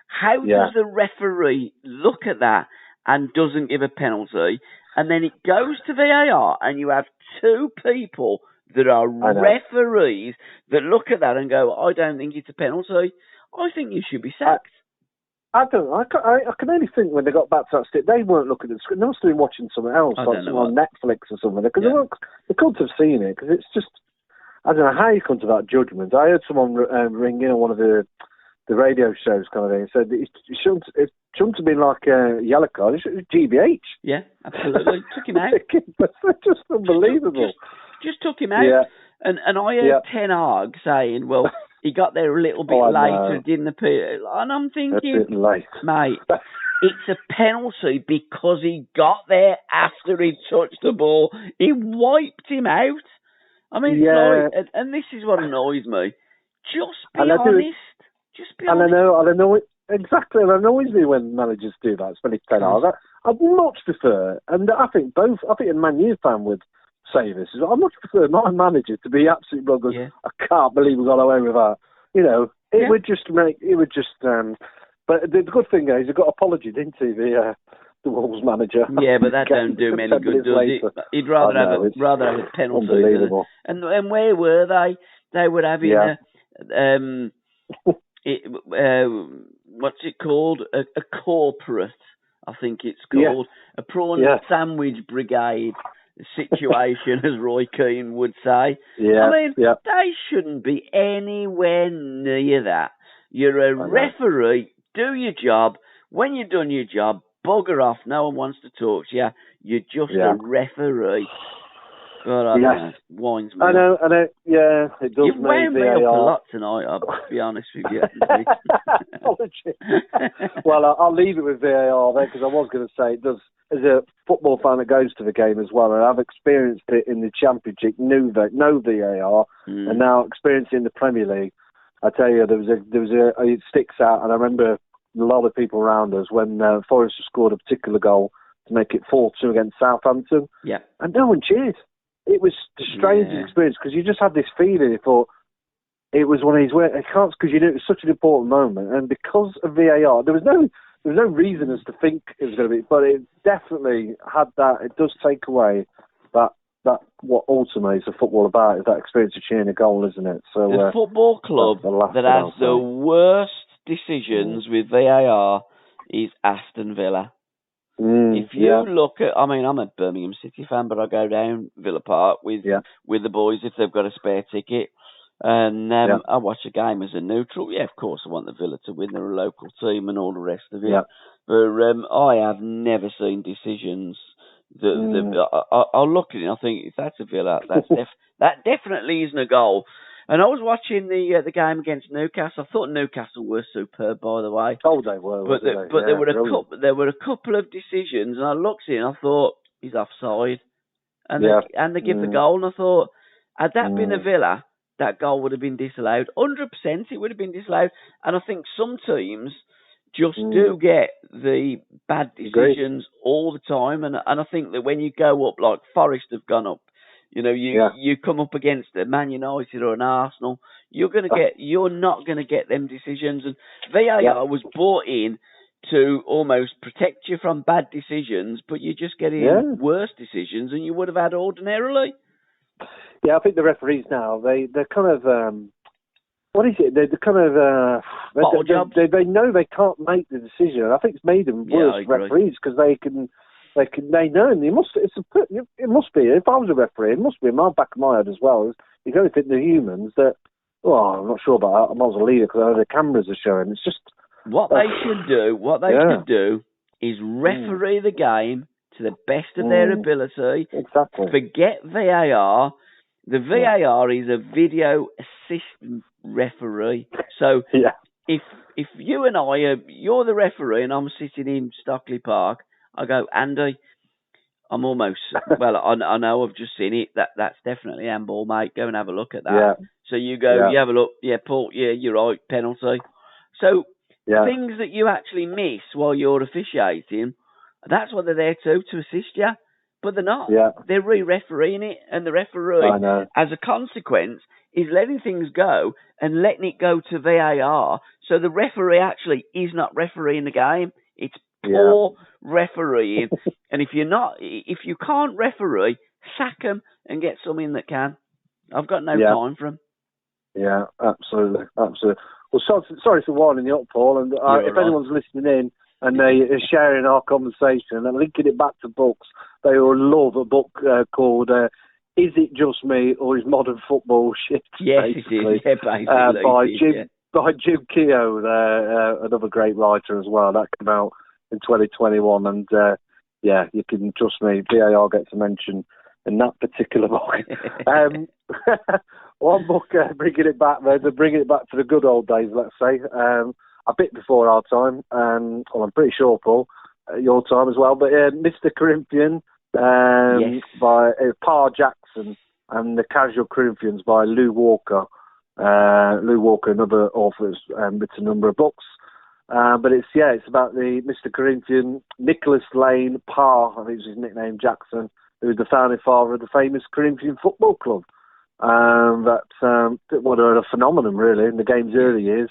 how does the referee look at that and doesn't give a penalty? And then it goes to VAR, and you have 2 people that are referees that look at that and go, I don't think it's a penalty. I think you should be sacked. I don't know. I can only think when they got back to that state, they weren't looking at the screen. They must have been watching something else, like something on Netflix or something. Because they couldn't have seen it. Because it's just, I don't know how you come to that judgment. I heard someone ring in on one of the radio shows kind of thing. Said it shouldn't have been like a yellow card. It should have been GBH. Yeah, absolutely. Took him out. Just unbelievable. Just took him out. Yeah. And I heard Ten Hag saying, well, he got there a little bit later, didn't appear. And I'm thinking, mate, it's a penalty because he got there after he touched the ball. He wiped him out. I mean, sorry, and this is what annoys me. Just be honest. Just be honest. I know exactly. It annoys me when managers do that, especially Ten Hag. I'd much prefer, and I think a Man U fan would say this, I much prefer my manager to be absolutely wrong. I can't believe we got away with that. It would just but the good thing is he got apology, didn't he, the Wolves manager? Yeah, but that don't do him any good, does it? He'd rather have a penalty. Unbelievable. And where were they? They were having what's it called? A corporate, I think it's called. A prawn sandwich brigade situation, as Roy Keane would say. I mean, they shouldn't be anywhere near that. You're a referee, do your job. When you've done your job, bugger off. No one wants to talk to you. You're just a referee. God, I know. Winds me I know, yeah, it does. You've wound me up a lot tonight, I'll be honest with you. Apologies. Well, I'll leave it with VAR there, because I was going to say, it does, as a football fan that goes to the game as well, and I've experienced it in the Championship, no VAR, and now experienced it in the Premier League. I tell you, it sticks out, and I remember a lot of people around us when Forrester scored a particular goal to make it 4-2 against Southampton, and no one cheered. It was the strangest experience, because you just had this feeling. You thought it was one of these where it can't, because you knew it was such an important moment, and because of VAR, there was no reason as to think it was going to be, but it definitely had that. It does take away that what ultimately is a football about, is that experience of cheering a goal, isn't it? So the football club that has the worst decisions with VAR is Aston Villa. If you look at, I mean, I'm a Birmingham City fan, but I go down Villa Park with the boys if they've got a spare ticket, and I watch a game as a neutral. Yeah, of course, I want the Villa to win. They're a local team and all the rest of it. But I have never seen decisions that I'll look at it and I think, if that's a Villa, that definitely isn't a goal. And I was watching the game against Newcastle. I thought Newcastle were superb, by the way. Oh, they were, But there were a couple of decisions, and I looked in, and I thought he's offside, and they give the goal, and I thought, had that been a Villa, that goal would have been disallowed. 100%, it would have been disallowed. And I think some teams just do get the bad decisions all the time, and I think that when you go up, like Forest have gone up. You come up against a Man United or an Arsenal, you're not going to get them decisions. And VAR was brought in to almost protect you from bad decisions, but you're just getting worse decisions than you would have had ordinarily. Yeah, I think the referees now, they're kind of, what is it? They're kind of, they know they can't make the decision. I think it's made them worse referees because they know, and it must be. If I was a referee, it must be in my back of my head as well. You got to think the humans that. Well, I'm not sure about that. I'm not a leader because the cameras are showing. It's just what they should do. What they should do is referee the game to the best of their ability. Exactly. Forget VAR. The VAR is a video assistant referee. So if you and you're the referee and I'm sitting in Stockley Park. I go, Andy, I'm almost, I know I've just seen it. That's definitely handball, mate. Go and have a look at that. Yeah. So you go, you have a look. Yeah, Paul, you're right, penalty. So things that you actually miss while you're officiating, that's what they're there to assist you. But they're not. Yeah. They're re-refereeing it, and the referee, as a consequence, is letting things go and letting it go to VAR. So the referee actually is not refereeing the game. It's poor refereeing, and if you can't referee, sack them and get someone that can. I've got no time for them. Yeah, absolutely. Well, sorry for winding you up, Paul. And if anyone's listening in and they are sharing our conversation and linking it back to books, they will love a book called "Is It Just Me or Is Modern Football Shit?" Yes, basically. It is. Yeah, basically. By Jim Keogh, another great writer as well. That came out in 2021, and you can trust me, VAR gets a mention in that particular book. One book, bringing it back to the good old days, let's say, a bit before our time, well, I'm pretty sure, Paul, your time as well, but Mr. Corinthian by Parr Jackson and The Casual Corinthians by Lou Walker. Lou Walker and other authors written a number of books. But it's about the Mr. Corinthian, Nicholas Lane Parr, I think is his nickname, Jackson, who was the founding father of the famous Corinthian Football Club. What a phenomenon, really, in the game's early years.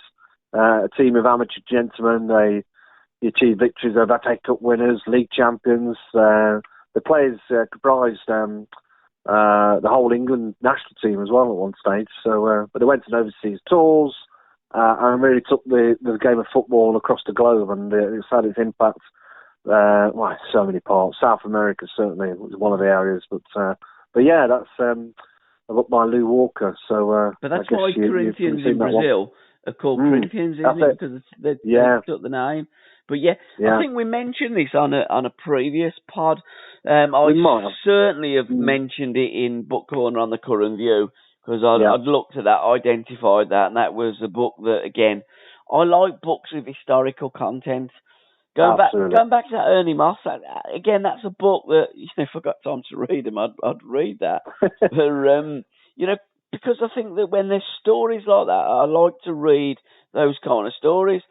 A team of amateur gentlemen, they achieved victories over FA Cup winners, league champions. The players comprised the whole England national team as well at one stage. So, but they went on overseas tours. And really took the game of football across the globe, and it's had its impact. So many parts. South America certainly was one of the areas, but that's a book by Lou Walker. So, but that's why Corinthians in Brazil are called Corinthians, isn't it? Because they took the name. But I think we mentioned this on a previous pod. I certainly have mentioned it in Book Corner on the Current View. Because I'd looked at that, identified that, and that was a book that, again, I like books with historical content. Going back to that Ernie Moss, again, that's a book that, if I got time to read them, I'd read that. But, because I think that when there's stories like that, I like to read those kind of stories.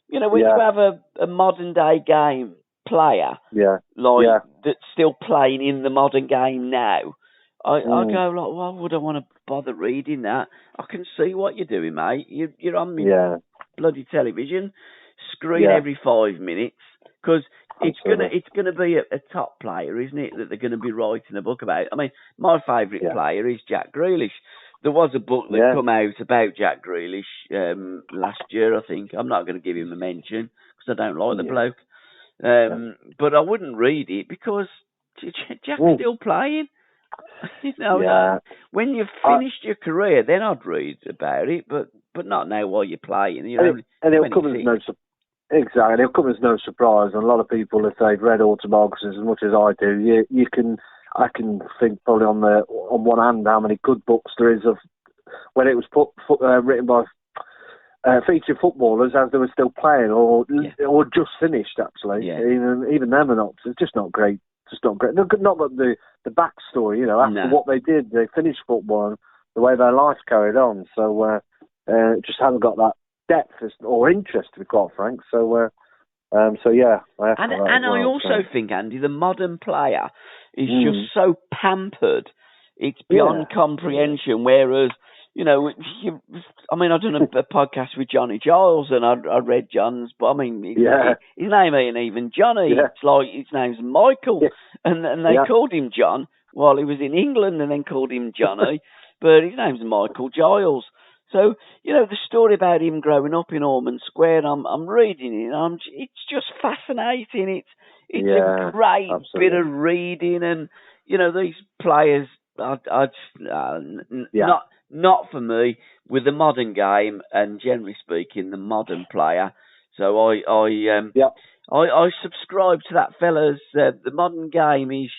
When you have a modern day game player, that's still playing in the modern game now, I go like, why would I want to bother reading that? I can see what you're doing, mate. You're on me bloody television screen every 5 minutes because it's gonna be a top player, isn't it? That they're going to be writing a book about. I mean, my favourite player is Jack Grealish. There was a book that come out about Jack Grealish last year, I think. I'm not going to give him a mention because I don't like the bloke. But I wouldn't read it because Jack's still playing. When you've finished your career, then I'd read about it, but not now while you're playing. And it'll come as no surprise. And a lot of people, if they've read autobiographies as much as I do, I can think probably on one hand how many good books there is of when it was written by featured footballers as they were still playing or just finished. Actually, even them are not. It's just not great. Just not great. Not that the backstory. After what they did, they finished football and the way their life carried on. So just haven't got that depth or interest, to be quite frank. So yeah. I also think, Andy, the modern player is just so pampered. It's beyond comprehension. Whereas, I've done a podcast with Johnny Giles, and I read John's, but his name ain't even Johnny. Yeah. It's like his name's Michael, and they called him John while he was in England, and then called him Johnny, but his name's Michael Giles. So, the story about him growing up in Ormond Square, I'm reading it, it's just fascinating. It's a great bit of reading, and, these players, not for me, with the modern game, and generally speaking, the modern player. So I subscribe to that fella's, the modern game is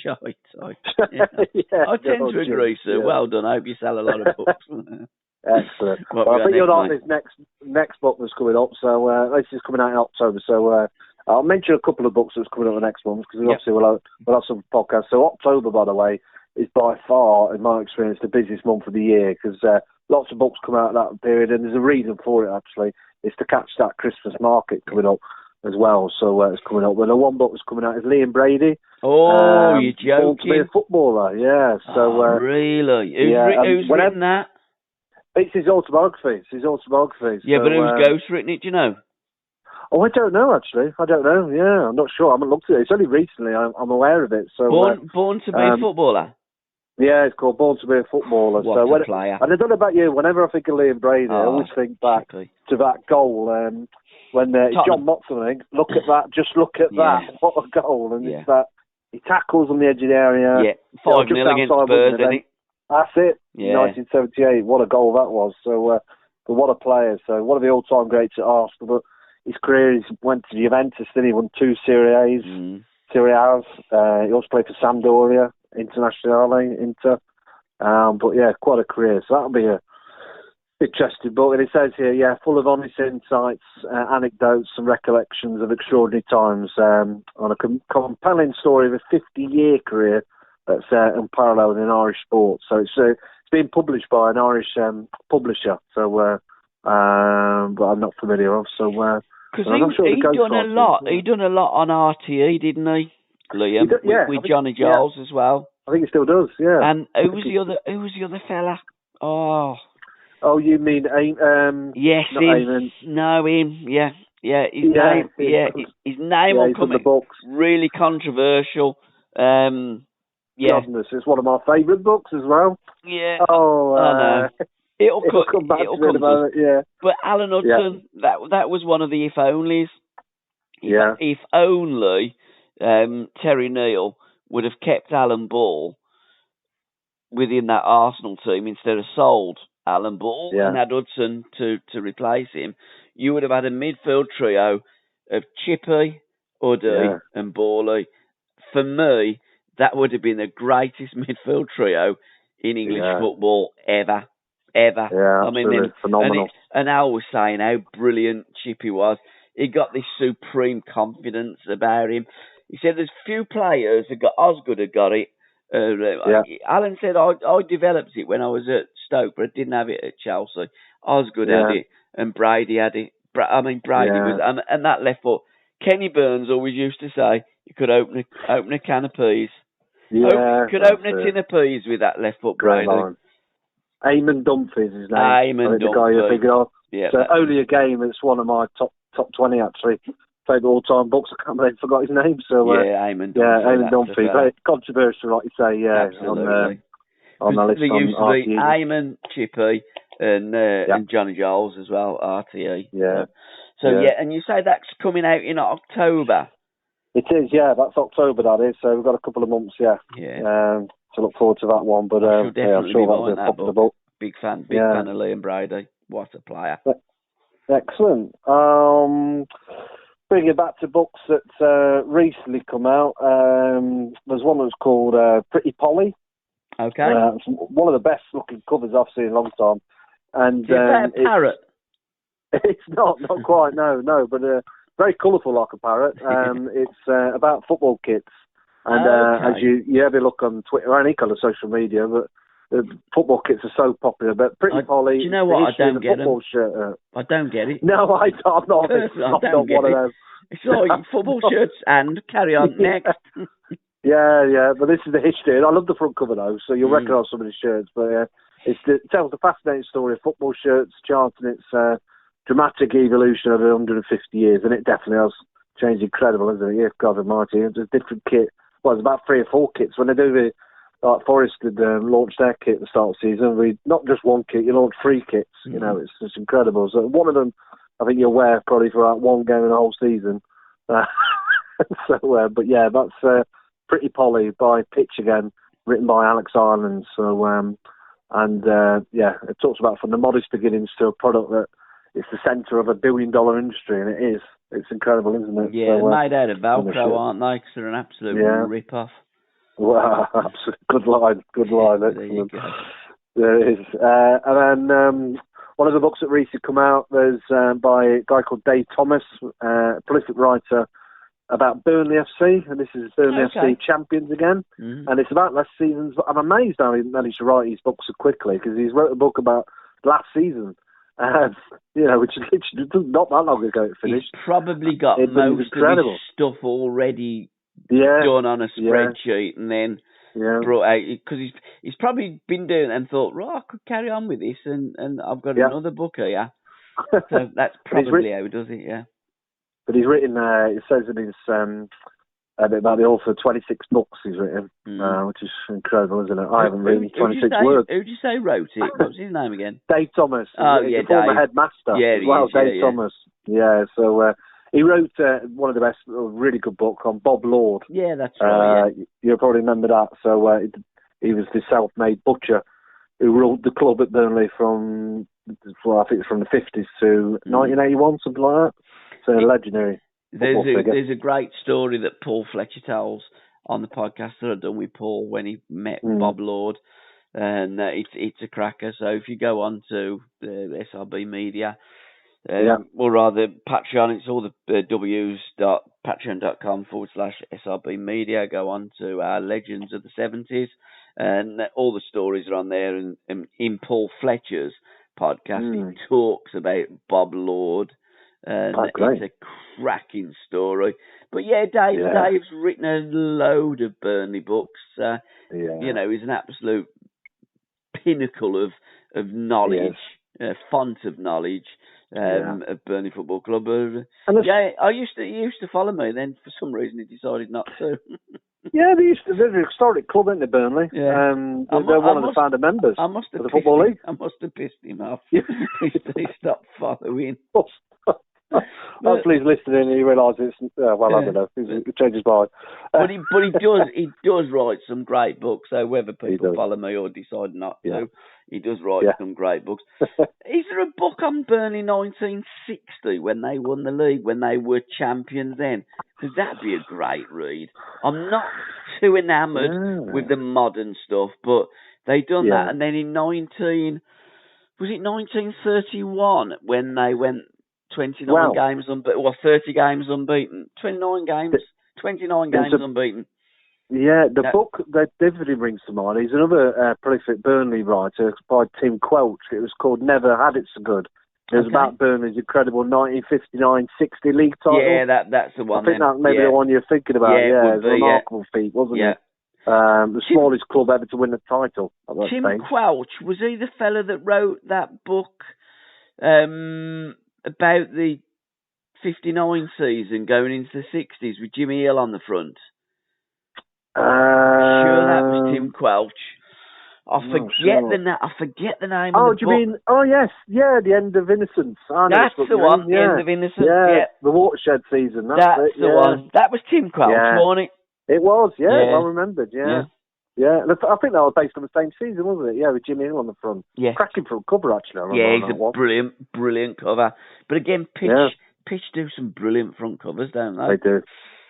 shite. I tend to agree, sir. Yeah. Well done. I hope you sell a lot of books. Excellent. Well, I think you're on this next book that's coming up. So this is coming out in October. So I'll mention a couple of books that's coming up the next month because obviously we'll have some podcasts. So October, by the way, is by far, in my experience, the busiest month of the year because lots of books come out at that period, and there's a reason for it. Actually, it's to catch that Christmas market coming up as well. So it's coming up. Well, the one book that's coming out is Liam Brady. Oh, you're joking! Born to be a footballer. Yeah. So really, who's written that? It's his autobiography. Yeah, but who's ghostwritten it, do you know? Oh, I don't know, actually. I don't know. Yeah, I'm not sure. I haven't looked at it. It's only recently I'm aware of it. So Born to be a footballer? Yeah, it's called Born to be a Footballer. What a player. And I don't know about you, whenever I think of Liam Brady, I always think back to that goal when John Motson, I think, look at that, just look at that. What a goal. And it's that, he tackles on the edge of the area. Yeah, 5-0 against Spurs, isn't it? That's it. Yeah. 1978. What a goal that was. So, but what a player. So, one of the all-time greats at Arsenal. But his career, he went to Juventus, then he won 2 Serie A's. Serie A's. He also played for Sampdoria, Internazionale, Inter. But yeah, quite a career. So that'll be a interesting book. And it says here, full of honest insights, anecdotes and recollections of extraordinary times on a compelling story of a 50-year career that's unparalleled in Irish sport. So it's been published by an Irish publisher. So, but I'm not familiar of. So, because he done a lot. He done a lot on RTE, didn't he, Liam? With Johnny Giles as well. I think he still does. Yeah. And who was the other fella? Oh, you mean yes, him? Eamon. No, him. Yeah. His name. Yeah, his name will come in. Books. Really controversial. Goodness, it's one of my favourite books as well. Yeah. Oh, I know. It'll come back to it about it, yeah. But Alan Hudson, that was one of the if onlys. Yeah. If only Terry Neal would have kept Alan Ball within that Arsenal team instead of sold Alan Ball and had Hudson to replace him, you would have had a midfield trio of Chippy, Uddy and Bawley. For me, that would have been the greatest midfield trio in English football ever. Yeah, absolutely. Phenomenal. And Al was saying how brilliant Chippy was. He got this supreme confidence about him. He said there's few players that got Osgood had got it. Alan said I developed it when I was at Stoke, but I didn't have it at Chelsea. Osgood had it, and Brady had it. Brady was, and that left foot. Kenny Burns always used to say you could open a can of peas. Yeah, you could open a tin of peas with that left foot, Brady. Eamon Dunphy's his name. Eamon Dunphy. The guy you're thinking of. Yeah, so only a game. It's one of my top 20 actually. Favourite all-time books. I can't believe I forgot his name. So Eamon Dunphy. Yeah, Eamon Dunphy. Very controversial, like you say. Yeah, absolutely. On the list. There used to be RTE. Eamon, Chippy, and Johnny Giles as well. RTE. Yeah. So and you say that's coming out in October. It is, that's October, that is. So we've got a couple of months, to look forward to that one. But I'm sure that'll be a popular book. Big fan of Liam Brady. What a player. Excellent. Bringing it back to books that recently come out, there's one that's called Pretty Polly. Okay. It's one of the best looking covers I've seen in a long time. And Is that a parrot? It's not quite, no, but very colourful like a parrot. It's about football kits. And as you ever look on Twitter or any kind of social media, but the football kits are so popular. But Pretty Polly, do you know what? I don't get them. Shirt, I don't get it. No, I'm not. I'm not one of them. It's like football shirts and carry on next. Yeah, but this is the history. And I love the front cover though, so you'll recognise some of the shirts. But it tells a fascinating story of football shirts, charting its dramatic evolution over 150 years, and it definitely has changed incredible, isn't it? Yeah, God Almighty, it's a different kit. Well, there's about 3 or 4 kits when they do like Forest had launched their kit at the start of the season. We not just one kit, you launch 3 kits. You know, it's just incredible. So one of them, I think you'll wear probably for like one game in the whole season. But yeah, that's Pretty Polly by Pitch again, written by Alex Ireland. So it talks about from the modest beginnings to a product that it's the centre of $1 billion industry, and it is. It's incredible, isn't it? Yeah, so, made out of Velcro, aren't they? Because they're an absolute rip-off. Well, good line, excellent. There is. And then one of the books that recently come out, there's by a guy called Dave Thomas, a prolific writer, about Burnley FC, and this is Burnley FC champions again, and it's about last season's. I'm amazed how he managed to write his books so quickly, because he's wrote a book about last season, which is literally not that long ago it finished. He's probably got most of his stuff already done on a spreadsheet, and then brought out, because he's probably been doing it and thought, right, I could carry on with this, and I've got another book here. So that's probably how he does it, yeah. But he's written, it says in his, a bit about the author, 26 books he's written, which is incredible, isn't it? I haven't written 26 words. Who did you say wrote it? What was his name again? Dave Thomas. Oh, yeah, the former headmaster as well, Dave Thomas. Yeah, so he wrote one of the best, really good book on Bob Lord. Yeah, that's right. You'll probably remember that. So he was the self-made butcher who ruled the club at Burnley from, I think it's from the 50s to 1981, something like that. So legendary. There's a great story that Paul Fletcher tells on the podcast that I've done with Paul when he met Bob Lord, and it's a cracker. So if you go on to the SRB Media, or rather Patreon, it's all the w's.patreon.com/SRB Media. Go on to our Legends of the 70s, and all the stories are on there. And in Paul Fletcher's podcast, he talks about Bob Lord. And it's a cracking story. But Dave's written a load of Burnley books. You know, he's an absolute pinnacle of knowledge, font of knowledge of Burnley Football Club. He used to follow me, then for some reason he decided not to. Yeah, there's an historic club, isn't it, Burnley? Yeah. They're one of the founder members of the Football League. I must have pissed him off. He stopped following. Hopefully he's listening and he realises I don't know, he changes his mind. But he does write some great books, so whether people follow me or decide not to, he does write some great books. Is there a book on Burnley 1960 when they won the league, when they were champions then? Because that'd be a great read. I'm not too enamoured with the modern stuff, but they done that, and then in 1931 when they went 29 games unbeaten, or 30 games unbeaten. 29 games unbeaten. Yeah, the book that definitely brings to mind is another prolific Burnley writer by Tim Quelch. It was called Never Had It So Good. It was about Burnley's incredible 1959-60 league title. Yeah, that's the one. I think that's maybe the one you're thinking about. Yeah, it was a remarkable feat, wasn't it? The smallest club ever to win the title. Tim Quelch, was he the fella that wrote that book about the 59 season going into the 60s with Jimmy Hill on the front? Sure, that was Tim Quelch. I forget the name of the book. Oh, do you mean? Oh, yes. Yeah, The End of Innocence. That's the one, The End of Innocence. Yeah, the Watershed season. That's the one. That was Tim Quelch, wasn't it? It was, I remembered, Yeah, and I think that was based on the same season, wasn't it? Yeah, with Jimmy Hill on the front. Yeah. Cracking front cover, actually. He's a brilliant cover. But again, Pitch do some brilliant front covers, don't they?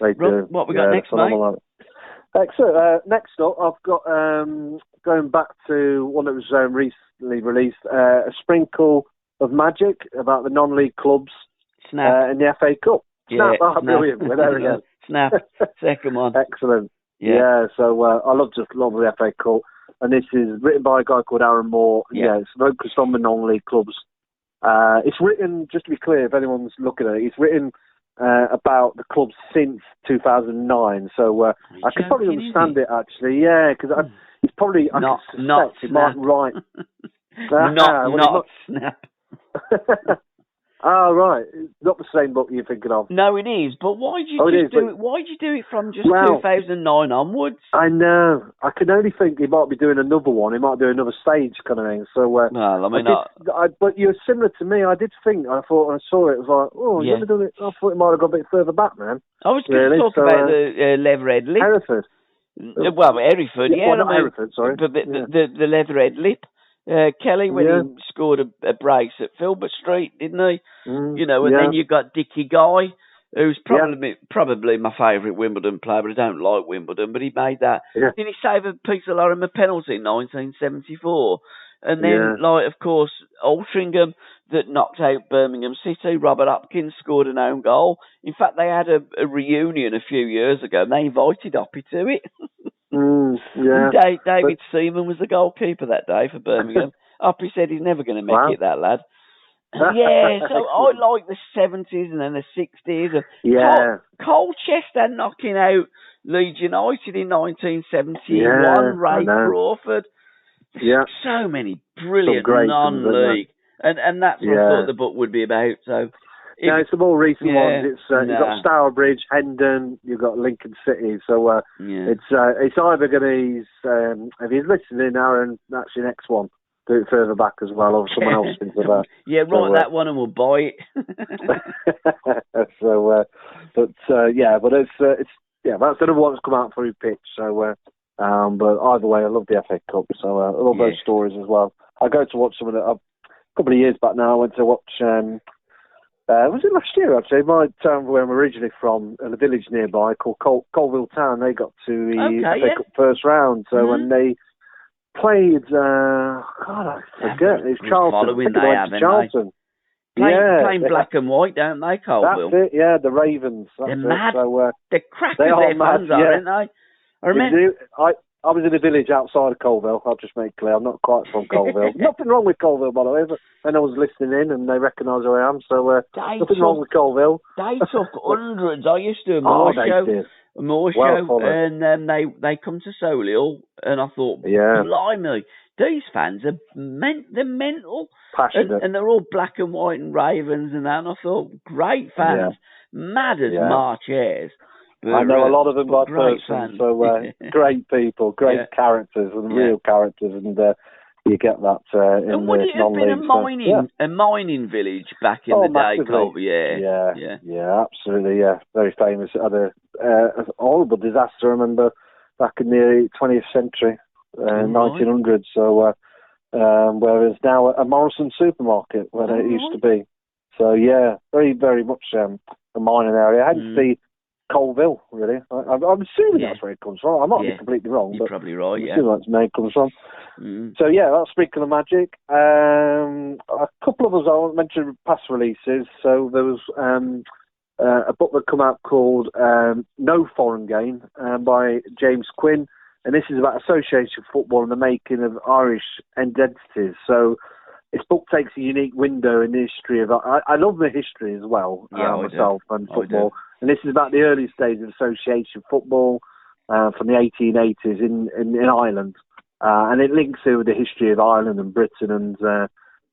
They do. What we got next, mate? Excellent. Next up, I've got going back to one that was recently released, A Sprinkle of Magic, about the non-league clubs in the FA Cup. Snap, brilliant. Well, there we go. Snap, second one. Excellent. Yeah, so I love the FA Cup. And this is written by a guy called Aaron Moore. Yeah, it's focused on the non-league clubs. It's written, just to be clear, if anyone's looking at it, it's written about the club since 2009. So I could probably understand it, actually. Yeah, because it's probably, I suspect it might write. Not Snap. Oh, right. It's not the same book you're thinking of. No, it is. But why'd you do it? Why'd you do it from just 2009 onwards? I know. I can only think he might be doing another one. He might do another stage kind of thing. So, but you're similar to me. I did think. I thought when I saw it, it was like, you ever done it? I thought it might have gone a bit further back, man. I was going to talk about the Leatherhead Lip. Hereford. Well, Hereford, not Hereford, sorry. But the Leatherhead Lip. Kelly, when he scored a brace at Filbert Street, didn't he? Then you got Dickie Guy, who's probably my favourite Wimbledon player, but I don't like Wimbledon, but he made that. Yeah. Did he save a piece of Lorimer penalty in 1974? And then, of course, Altrincham that knocked out Birmingham City. Robert Hopkins scored an own goal. In fact, they had a reunion a few years ago, and they invited Hoppy to it. David Seaman was the goalkeeper that day for Birmingham. Hoppy said he's never going to make it, that lad. So I like the 70s and then the 60s. Colchester knocking out Leeds United in 1971, Ray Crawford. So many brilliant non-league. And that's what I thought the book would be about. So it's the more recent ones. You've got Stourbridge, Hendon, you've got Lincoln City. So it's either going to if he's listening, Aaron, that's your next one. Do it further back as well, or someone else thinks of that. Write that one and we'll buy it. But it's that's another one that's come out through pitch. So but either way, I love the FA Cup. So I love those stories as well. I go to watch some of it. A couple of years back now, I went to watch. Was it last year, actually? My town where I'm originally from, and a village nearby called Colville Town, they got to the FA Cup first round. So when they played, I forget, it's Charlton. Charlton. Playing black and white, don't they, Colville? That's it, the Ravens. They're mad. So, they're cracking their fans, aren't they? I remember... I was in a village outside of Colville. I'll just make clear, I'm not quite from Colville. Nothing wrong with Colville, by the way. But when I was listening in, and they recognise who I am, so nothing wrong with Colville. They took hundreds. I used to do a more show, and then they come to Solihull, and I thought, blimey, these fans are they're mental, passionate, and they're all black and white and Ravens and that. And I thought, great fans, mad as March Hares. I know a lot of them by person, so great people, great characters, and real characters, and you get that in and would it have been a mining village back in the day, Colby? Yeah, absolutely, very famous. Had a horrible disaster, I remember, back in the 20th century, 1900s, so where there's now a Morrison supermarket where it used to be. So very, very much a mining area. Hence the Colville, really. I'm assuming that's where it comes from. I might be completely wrong. You're probably right, I'm assuming that's where it comes from. So, that's Sprinkle of Magic. A couple of us, I mentioned past releases. So there was a book that come out called No Foreign Game by James Quinn. And this is about association football and the making of Irish identities. So this book takes a unique window in the history of... I love the history as well, myself, and football. And this is about the early stages of association football from the 1880s in Ireland. And it links in with the history of Ireland and Britain and, and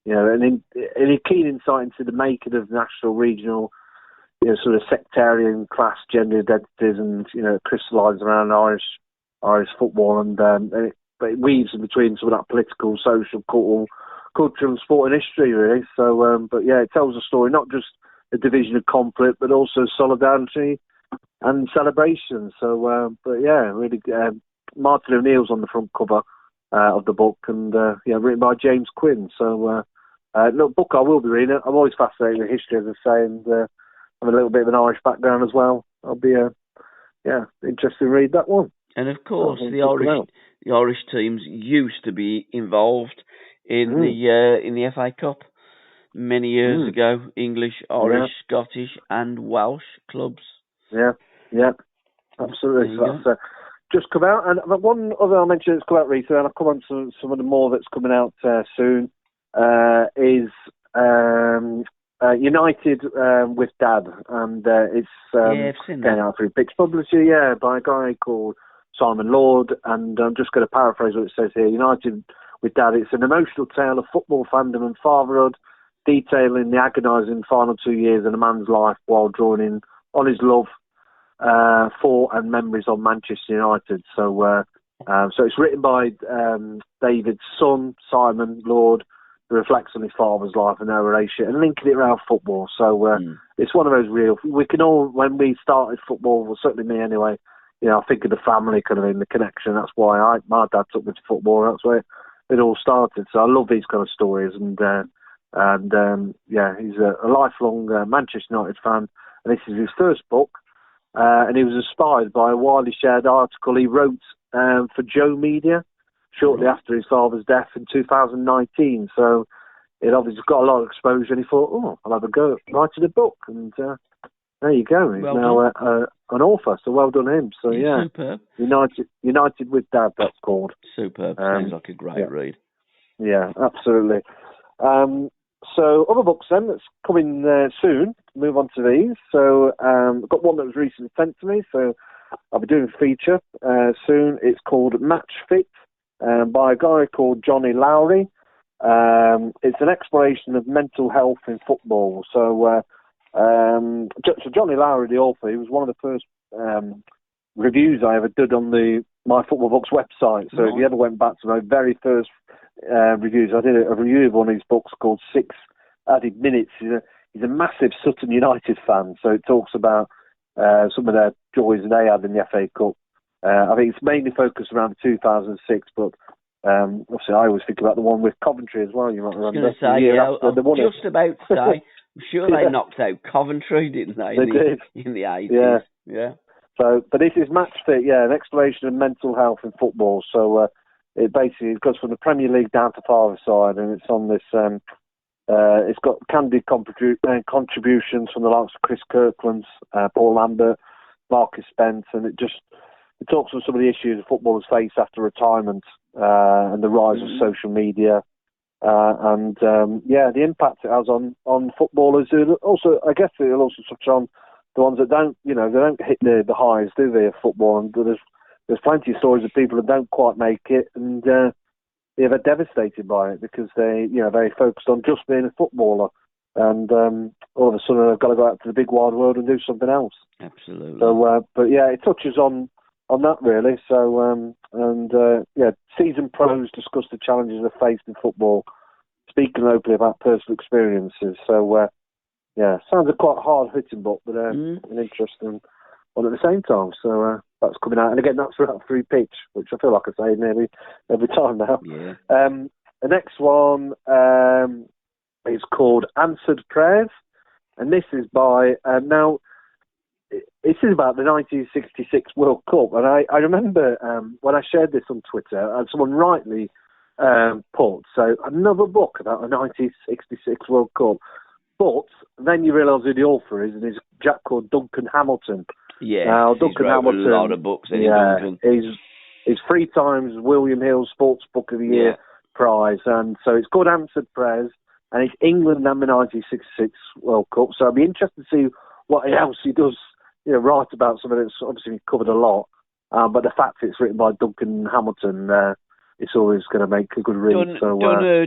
a keen insight into the making of national, regional, sort of sectarian, class, gender identities and, crystallised around Irish football. And it weaves in between some of that political, social, cultural and sporting history, really. So, it tells a story, not just a division of conflict, but also solidarity and celebration. So, really, Martin O'Neill's on the front cover of the book, and written by James Quinn. So, book I will be reading. I'm always fascinated with history, as I say, and I have a little bit of an Irish background as well. I'll be interested to read that one. And of course, the the Irish teams used to be involved in the FA Cup many years ago. English, Irish, Scottish, and Welsh clubs. Yeah, absolutely. So that's just come out. And one other I'll mention that's come out recently, and I'll come on to some of the more that's coming out soon, is United with Dad, and it's I've seen going that. out through Pix Publisher, by a guy called Simon Lord, and I'm just going to paraphrase what it says here. United with Dad, it's an emotional tale of football fandom and fatherhood, detailing the agonising final 2 years in a man's life while drawing in on his love for and memories of Manchester United. So it's written by David's son, Simon Lord, who reflects on his father's life and their relationship and linking it around football. So it's one of those real... We can all, when we started football, well, certainly me anyway, I think of the family kind of in the connection. That's why my dad took me to football. That's where it all started. So I love these kind of stories. And he's a lifelong Manchester United fan. And this is his first book. And he was inspired by a widely shared article he wrote for Joe Media shortly after his father's death in 2019. So it obviously got a lot of exposure, and he thought, I'll have a go at writing a book. And there you go. He's now an author, so well done him. So superb. United with Dad, that's called. Superb. Sounds like a great read. Yeah, absolutely. So other books then that's coming soon. Move on to these. So I've got one that was recently sent to me. So I'll be doing a feature soon. It's called Match Fit by a guy called Johnny Lowry. It's an exploration of mental health in football. So Johnny Lowry, the author, he was one of the first reviews I ever did on the My Football Books website. So if you ever went back to my very first reviews, I did a review of one of his books called 6 Added Minutes. He's a massive Sutton United fan, so it talks about some of their joys they had in the FA Cup. I think it's mainly focused around 2006, but obviously I always think about the one with Coventry as well. You might remember. I was going to say, I was just about to say, I'm sure they knocked out Coventry, didn't they? They did. In the 80s. Yeah. So, but this is Match Fit, an exploration of mental health in football. So it basically goes from the Premier League down to five-a-side, and it's on this... it's got candid contributions from the likes of Chris Kirkland, Paul Lambert, Marcus Spence, and it talks on some of the issues footballers face after retirement and the rise of social media, and the impact it has on footballers. Also, I guess it'll also touch on the ones that don't, they don't hit the highs, do they, of football? And there's plenty of stories of people that don't quite make it, and they're devastated by it because they, very focused on just being a footballer, and all of a sudden they've got to go out to the big wide world and do something else. Absolutely. So, it touches on that really. So, seasoned pros discuss the challenges they've faced in football, speaking openly about personal experiences. So, sounds a quite hard-hitting book, but an interesting one at the same time. So that's coming out, and again, that's through Pitch, which I feel like I say nearly every time now. Yeah. The next one is called Answered Prayers, and this is by now. This is about the 1966 World Cup, and I remember when I shared this on Twitter, someone rightly put, so another book about the 1966 World Cup. But then you realise who the author is, and he's a chap called Duncan Hamilton. Yeah, now, Duncan Hamilton, a lot of books. Duncan. He's 3 times William Hill Sports Book of the Year prize, and so it's called Answered Prayers, and it's England and the 1966 World Cup. So I'd be interested to see what else he does, write about something that's obviously covered a lot. But the fact it's written by Duncan Hamilton, it's always going to make a good read.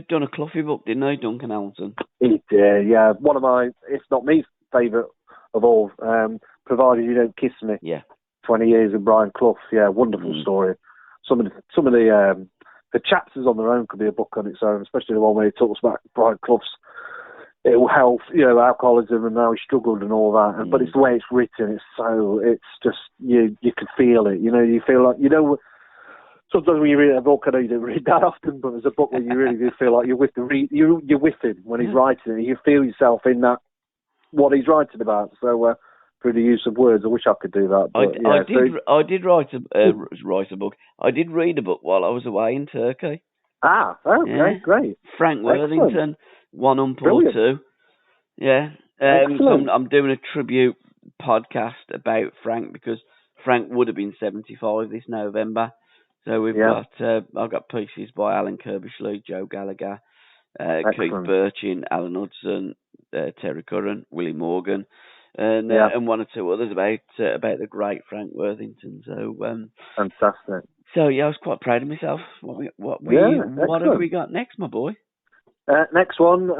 Done a Cloughie book, didn't he, Duncan Hamilton? He did, yeah. One of my, if not me, favourite of all, Provided You Don't Kiss Me. Yeah. 20 years with Brian Clough. Yeah, wonderful story. Some of the chapters on their own could be a book on its own, especially the one where he talks about Brian Clough's ill health, alcoholism, and how he struggled and all that. But it's the way it's written. It's just you can feel it. You feel like sometimes when you read a book, I know you don't read that often, but there's a book where you really do feel like you're with you're with him when he's writing it. You feel yourself in that what he's writing about. So through the use of words. I wish I could do that. But, I did write a book. I did read a book while I was away in Turkey. Okay, great. Frank Worthington, one or two. Yeah. So I'm doing a tribute podcast about Frank because Frank would have been 75 this November. So we've got I've got pieces by Alan Kirbishley, Joe Gallagher, Keith Birchin, Alan Hudson, Terry Curran, Willie Morgan, and one or two others about the great Frank Worthington. So fantastic. So I was quite proud of myself. What have we got next, my boy? Next one,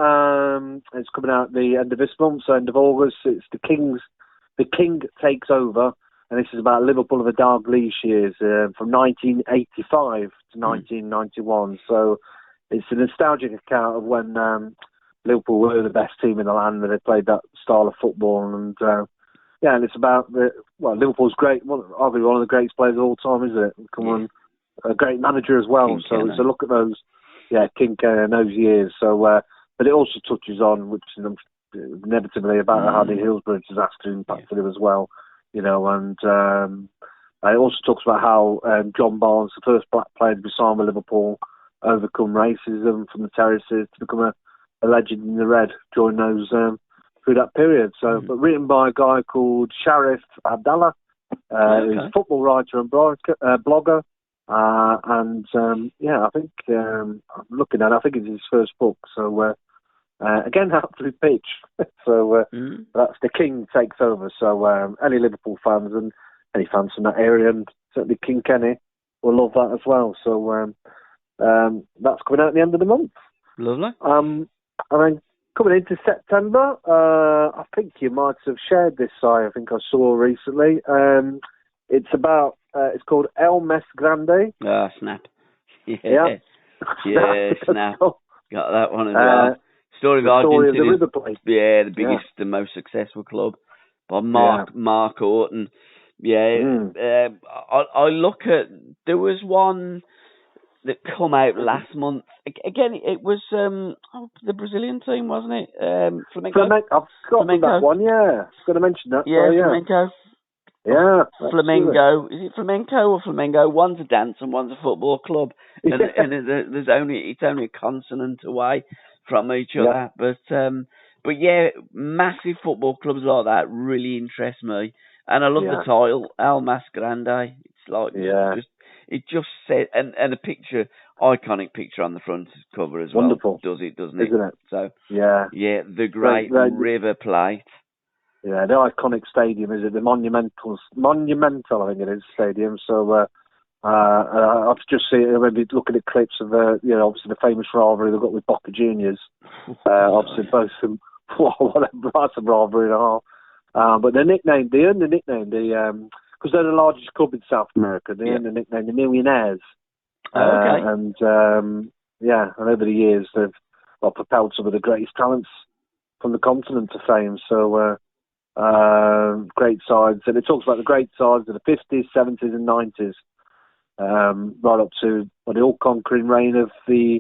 it's coming out the end of this month, so end of August. It's The King Takes Over, and this is about Liverpool of the Dalglish years, from 1985 to 1991. So it's a nostalgic account of when Liverpool were the best team in the land, and they played that style of football. And and it's about Liverpool's arguably one of the greatest players of all time, isn't it? A great manager as well. So it's a look at those. King in those years. So, but it also touches on, which is inevitably about how the Hillsborough disaster impacted him as well, and it also talks about how John Barnes, the first black player to be signed with Liverpool, overcome racism from the terraces to become a legend in the red during those through that period. So, but written by a guy called Sharif Abdallah, who's a football writer and blogger. I think I'm looking at it, I think it's his first book. So again, out to pitch. So that's The King Takes Over. So any Liverpool fans and any fans from that area, and certainly King Kenny, will love that as well. So that's coming out at the end of the month. Lovely. And then coming into September, I think you might have shared this. I think I saw recently. It's about. It's called El Mes Grande. Ah, snap. Yeah, snap. Got that one as well. Story of Argentina. The River Plate. Yeah, the biggest and most successful club by Mark Orton. I look at. There was one that come out last month. Again, it was the Brazilian team, wasn't it? Flamengo. I've got that one. Yeah, I was going to mention that. Yeah, Flamengo. Yeah, Flamengo. Is it flamenco or Flamengo? One's a dance and one's a football club, and it's only a consonant away from each other. But yeah, massive football clubs like that really interest me, and I love the title El Mas Grande. It's like it just said and a iconic picture on the front cover as well. Wonderful, doesn't it? Isn't it? So the great River Plate. Yeah, the iconic stadium, is it? The Monumental, I think it is, stadium. So I've just seen, I remember looking at clips of, obviously the famous rivalry they've got with Boca Juniors. Obviously both of them, that's a rivalry and a half. But they earned the nickname, because they're the largest club in South America, they earned the nickname, the Millionaires. And over the years they've propelled some of the greatest talents from the continent to fame. So, great sides, and it talks about the great sides of the 50s, 70s and 90s, right up to the all-conquering reign of I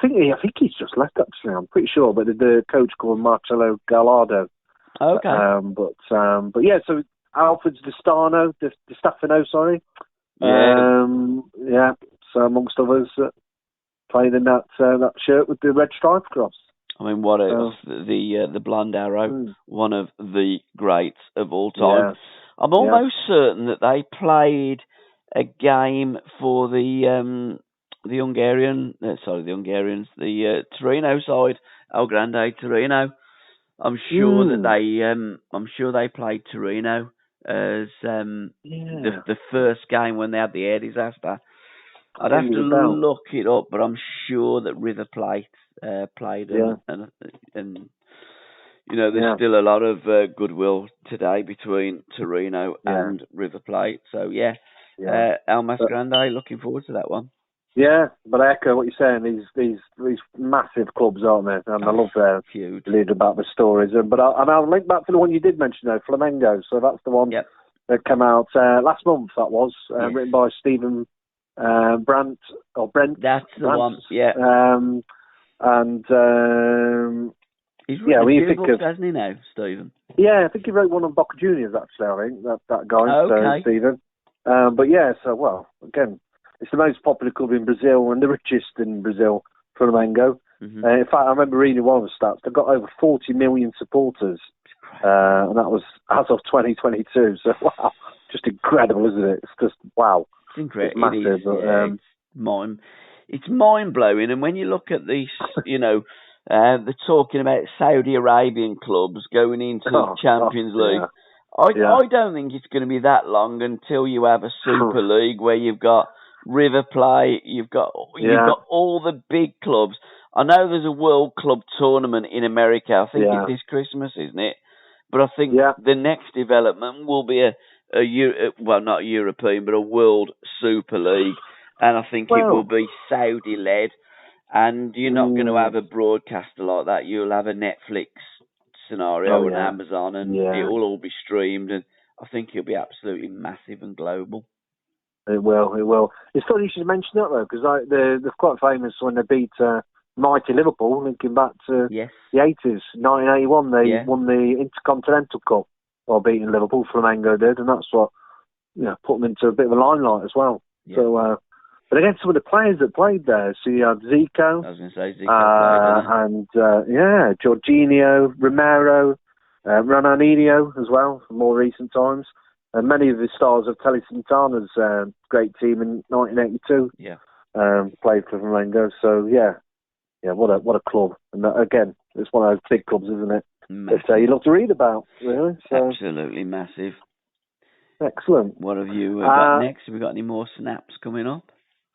think he's just left, actually, I'm pretty sure, but the coach called Marcelo Gallardo. Okay. But yeah, so Alfred Di Stefano, sorry. So amongst others, playing in that shirt with the red stripe across. I mean, what else? The Blonde Arrow, one of the greats of all time. I'm almost certain that they played a game for the Torino side, El Grande Torino. I'm sure they played Torino as the first game when they had the air disaster. I'd have to look it up, but I'm sure that River Plate played, and there's still a lot of goodwill today between Torino and River Plate. So El Mas Grande, looking forward to that one. Yeah, but I echo what you're saying. These massive clubs, aren't they? And I love reading about the stories. But I'll link back to the one you did mention, though, Flamengo. So that's the one that came out last month. That was written by Stephen Brent. That's the one. Yeah. And he's written a few books, hasn't he now, Stephen? Yeah, I think he wrote one on Boca Juniors, actually, I think, that guy, Okay. Stephen. But yeah, so, well, again, it's the most popular club in Brazil and the richest in Brazil, Flamengo. Mm-hmm. In fact, I remember reading one of the stats. They've got over 40 million supporters, and that was as of 2022. So, wow, just incredible, isn't it? It's just, wow. It's incredible. It's massive. It's mind-blowing. And when you look at these, they're talking about Saudi Arabian clubs going into the Champions League. Yeah. I don't think it's going to be that long until you have a Super League where you've got River Plate, you've got all the big clubs. I know there's a World Club tournament in America. I think it's this Christmas, isn't it? But I think the next development will be not European, but a World Super League. And I think it will be Saudi-led. And you're not going to have a broadcaster like that. You'll have a Netflix scenario and Amazon, and it will all be streamed. And I think it'll be absolutely massive and global. It will. It's funny you should mention that, though, because they're quite famous when they beat mighty Liverpool, linking back to the 80s. 1981, they won the Intercontinental Cup while beating Liverpool. Flamengo did, and that's what put them into a bit of a limelight as well. Yeah. So, but against some of the players that played there, so you had Zico. I was going to say Zico and Jorginho, Romero, Ronaldinho as well, from more recent times. And many of the stars of Tele Santana's great team in 1982 played for Flamengo. So, what a club. And again, it's one of those big clubs, isn't it? That you love to read about, really. So, absolutely massive. Excellent. What have you got next? Have we got any more snaps coming up?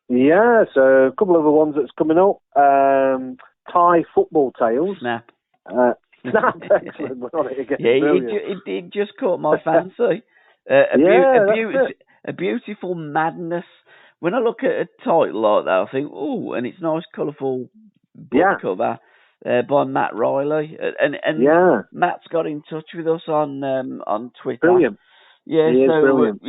Yeah, so a couple of the ones that's coming up. Thai football tales. Snap. Snap, excellent. We're on it again. It just caught my fancy. A beautiful madness. When I look at a title like that, I think, oh, and it's nice, colourful book cover by Matt Riley. And Matt's got in touch with us on Twitter. Brilliant. Yeah, brilliant.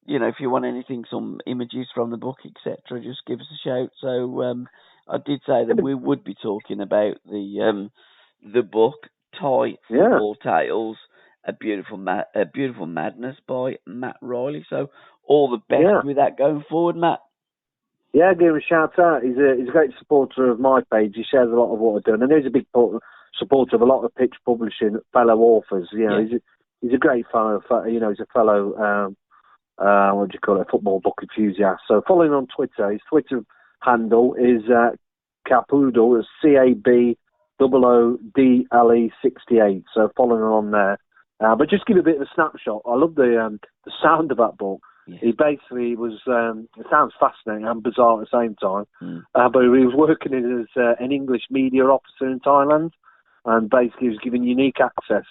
If you want anything, some images from the book, etc., just give us a shout. So I did say that we would be talking about the book Thai Football Tales, a beautiful madness by Matt Riley. So all the best with that going forward, Matt. Yeah, give him a shout out. He's a great supporter of my page. He shares a lot of what I've done, and he's a big supporter of a lot of pitch publishing fellow authors. He's a great fellow. He's a fellow. What do you call it? Football book enthusiast. So following on Twitter, his Twitter handle is Capoodle, is CABOODLE68. So following on there. But just give a bit of a snapshot. I love the sound of that book. Yeah. He basically was. It sounds fascinating and bizarre at the same time. But he was working as an English media officer in Thailand, and basically was given unique access,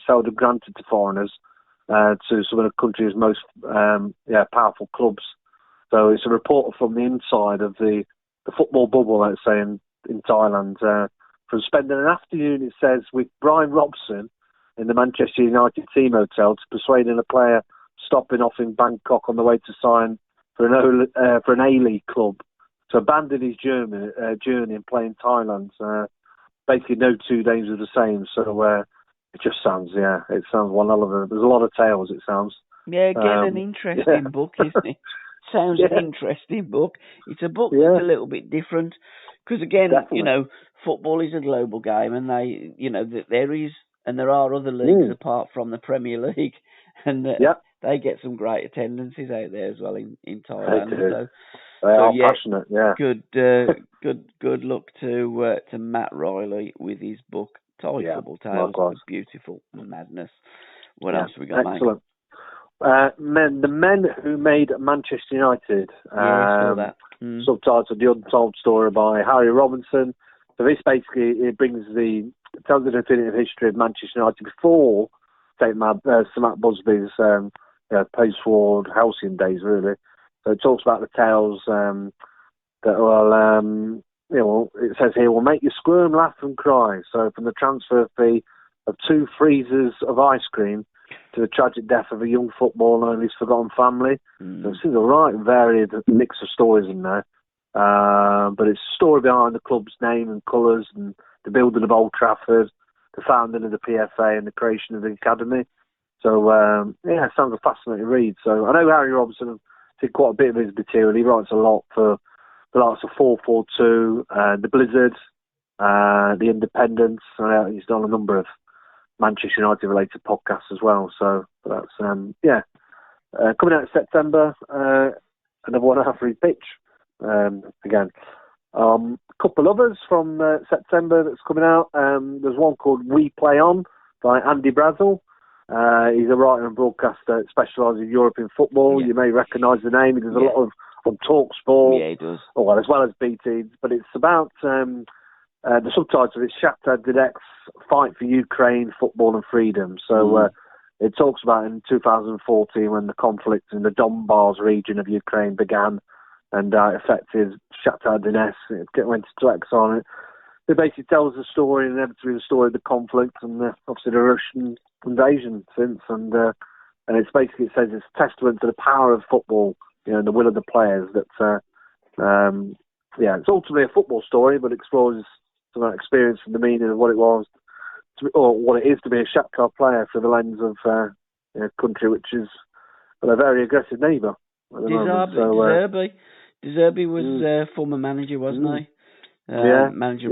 seldom granted to foreigners, to some of the country's most powerful clubs. So it's a report from the inside of the football bubble, let's say, in Thailand. From spending an afternoon, it says, with Brian Robson in the Manchester United team hotel to persuading a player stopping off in Bangkok on the way to sign for an A-League club to abandon his journey and play in Thailand. Basically, no 2 days are the same. So it just sounds, it sounds one hell of a. There's a lot of tales. It sounds. Yeah, again, an interesting book, isn't it? Sounds an interesting book. It's a book that's a little bit different because, again, football is a global game, and there are other leagues apart from the Premier League, and they get some great attendances out there as well in Thailand. They are passionate. Yeah. Good luck to Matt Riley with his book Thai Football Tales. Beautiful madness. What else have we got, excellent. The Men Who Made Manchester United. I saw that. Subtitled The Untold Story by Harry Robinson. So this basically tells the definitive history of Manchester United before Sir Matt Busby's post-war halcyon days, really. So it talks about the tales that will, it says here, will make you squirm, laugh and cry. So from the transfer fee of 2 freezers of ice cream to the tragic death of a young footballer and his forgotten family. So it's a right varied mix of stories in there. But it's a story behind the club's name and colours and the building of Old Trafford, the founding of the PFA and the creation of the academy. So it sounds a fascinating read. So I know Harry Robinson did quite a bit of his material. He writes a lot for the likes of 442, the Blizzard, the Independents. He's done a number of Manchester United related podcasts as well. So that's coming out in September. Another one after his pitch again. A couple others from September that's coming out. There's one called We Play On by Andy Brazel. He's a writer and broadcaster specialising in European football. Yeah. You may recognise the name. He does a lot of on Talk Sport. Yeah, he does. Well, as well as BT. But it's about the subtitle is Shakhtar Donetsk's Fight for Ukraine, Football and Freedom. So it talks about in 2014 when the conflict in the Donbas region of Ukraine began and affected Shakhtar Donetsk. It went into exile. It basically tells the story, inevitably the story of the conflict and obviously the Russian invasion since. And it's basically, it says it's a testament to the power of football, and the will of the players. That it's ultimately a football story, but explores some of that experience and the meaning of what it was, or what it is to be a Shakhtar player through the lens of a country which is a very aggressive neighbour. De Zerbi was former manager, wasn't he? Manager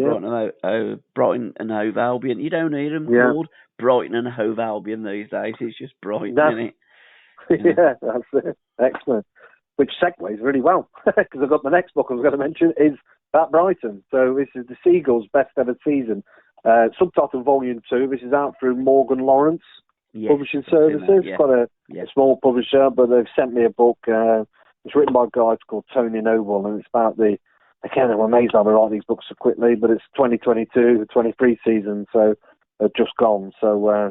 of Brighton and Hove Albion. You don't hear them called Brighton and Hove Albion these days. It's just Brighton, isn't it? That's it. Excellent. Which segues really well, because I've got the next book I was going to mention is at Brighton. So this is the Seagulls' best ever season. Subtitle Volume 2. This is out through Morgan Lawrence Publishing Services. Quite a small publisher, but they've sent me a book. It's written by a guy called Tony Noble, and it's about I'm amazed how they write these books so quickly, but it's 2022, the 23 season, so they've just gone. So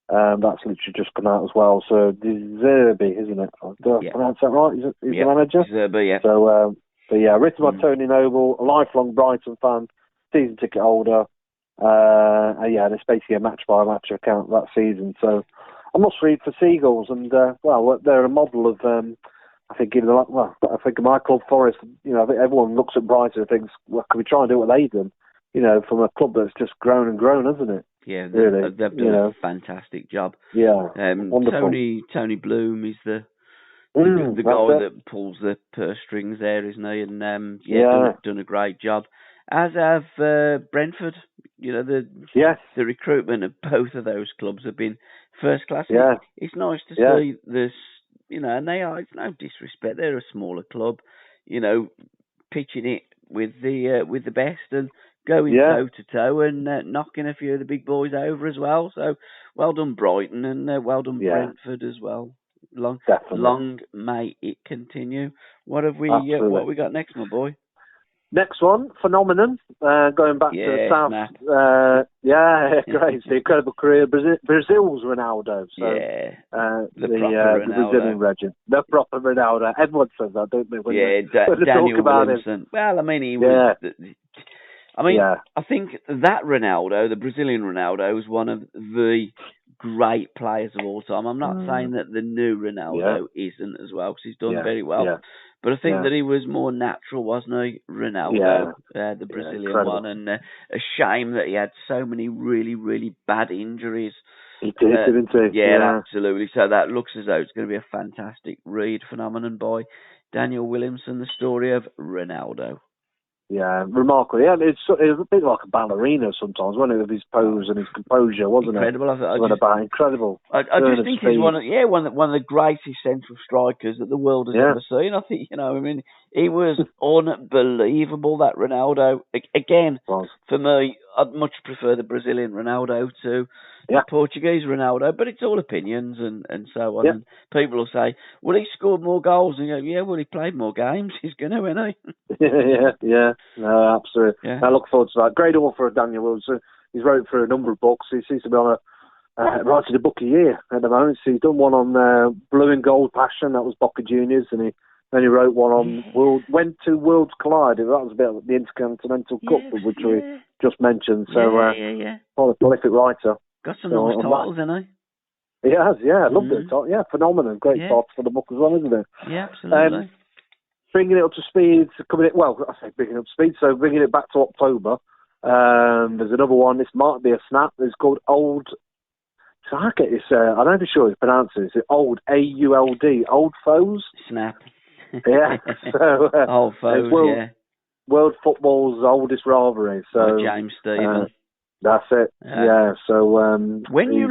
that's literally just come out as well. So De Zerbi, isn't it? Do I pronounce that right? Is the manager? De Zerbi, yeah. So, written by Tony Noble, a lifelong Brighton fan, season ticket holder. It's basically a match-by-match account that season. So a must-read for Seagulls, and they're a model of. I think of my club, Forest. I think everyone looks at Brighton and thinks, "Well, can we try and do what they've done?" From a club that's just grown and grown, hasn't it? Yeah, really, they've done a fantastic job. Yeah, wonderful. Tony Bloom is the guy that pulls the purse strings there, isn't he? And done a great job. As have Brentford. The recruitment of both of those clubs have been first class. Yeah. It's nice to see this. And they are, it's no disrespect, they're a smaller club, pitching it with the best and going toe to toe and knocking a few of the big boys over as well. So well done Brighton and well done Brentford as well. Long may it continue. What have we got next, my boy? Next one, Phenomenon, going back to the South. Great. The incredible career of Brazil's Ronaldo. So, the Brazilian legend. The proper Ronaldo. Everyone says that, don't they? Daniel Williamson. Well, I mean, he was... I think that Ronaldo, the Brazilian Ronaldo, was one of the great players of all time. I'm not saying that the new Ronaldo isn't as well, because he's done very well. Yeah. But I think that he was more natural, wasn't he, Ronaldo, the Brazilian one? And a shame that he had so many really, really bad injuries. He did, didn't he? Yeah, absolutely. So that looks as though it's going to be a fantastic read. Phenomenon by Daniel Williamson, the story of Ronaldo. Yeah, remarkable. Yeah, it was a bit like a ballerina sometimes, wasn't it, with his pose and his composure, wasn't incredible. it? Incredible. I just think he's one of the greatest central strikers that the world has ever seen. I think, he was unbelievable, that Ronaldo. Again, for me, I'd much prefer the Brazilian Ronaldo to the Portuguese Ronaldo, but it's all opinions and so on. Yeah. And people will say, well, he scored more goals. And you go, he played more games. He's going to, isn't he? Yeah. No, absolutely. Yeah. I look forward to that. Great author, Daniel Wilson. He's wrote for a number of books. He seems to be on writing a book a year at the moment. So he's done one on Blue and Gold Passion. That was Boca Juniors. And then he wrote one on When Two Worlds Collide. That was a bit of the Intercontinental Cup, which we just mentioned. So, quite a prolific writer. Got some nice titles, hasn't he? He has, I loved it. Yeah, Phenomenon. Great title for the book as well, isn't it? Yeah, absolutely. Bringing it up to speed, bringing it up to speed, so bringing it back to October, There's another one. This might be a snap. It's called Old. So I get this. I'm not even sure it's pronounced. It's Old AULD. Old Foes. Snap. Yeah. So Old Foes. World football's oldest rivalry. So James Stephen. That's it. Yeah. So when you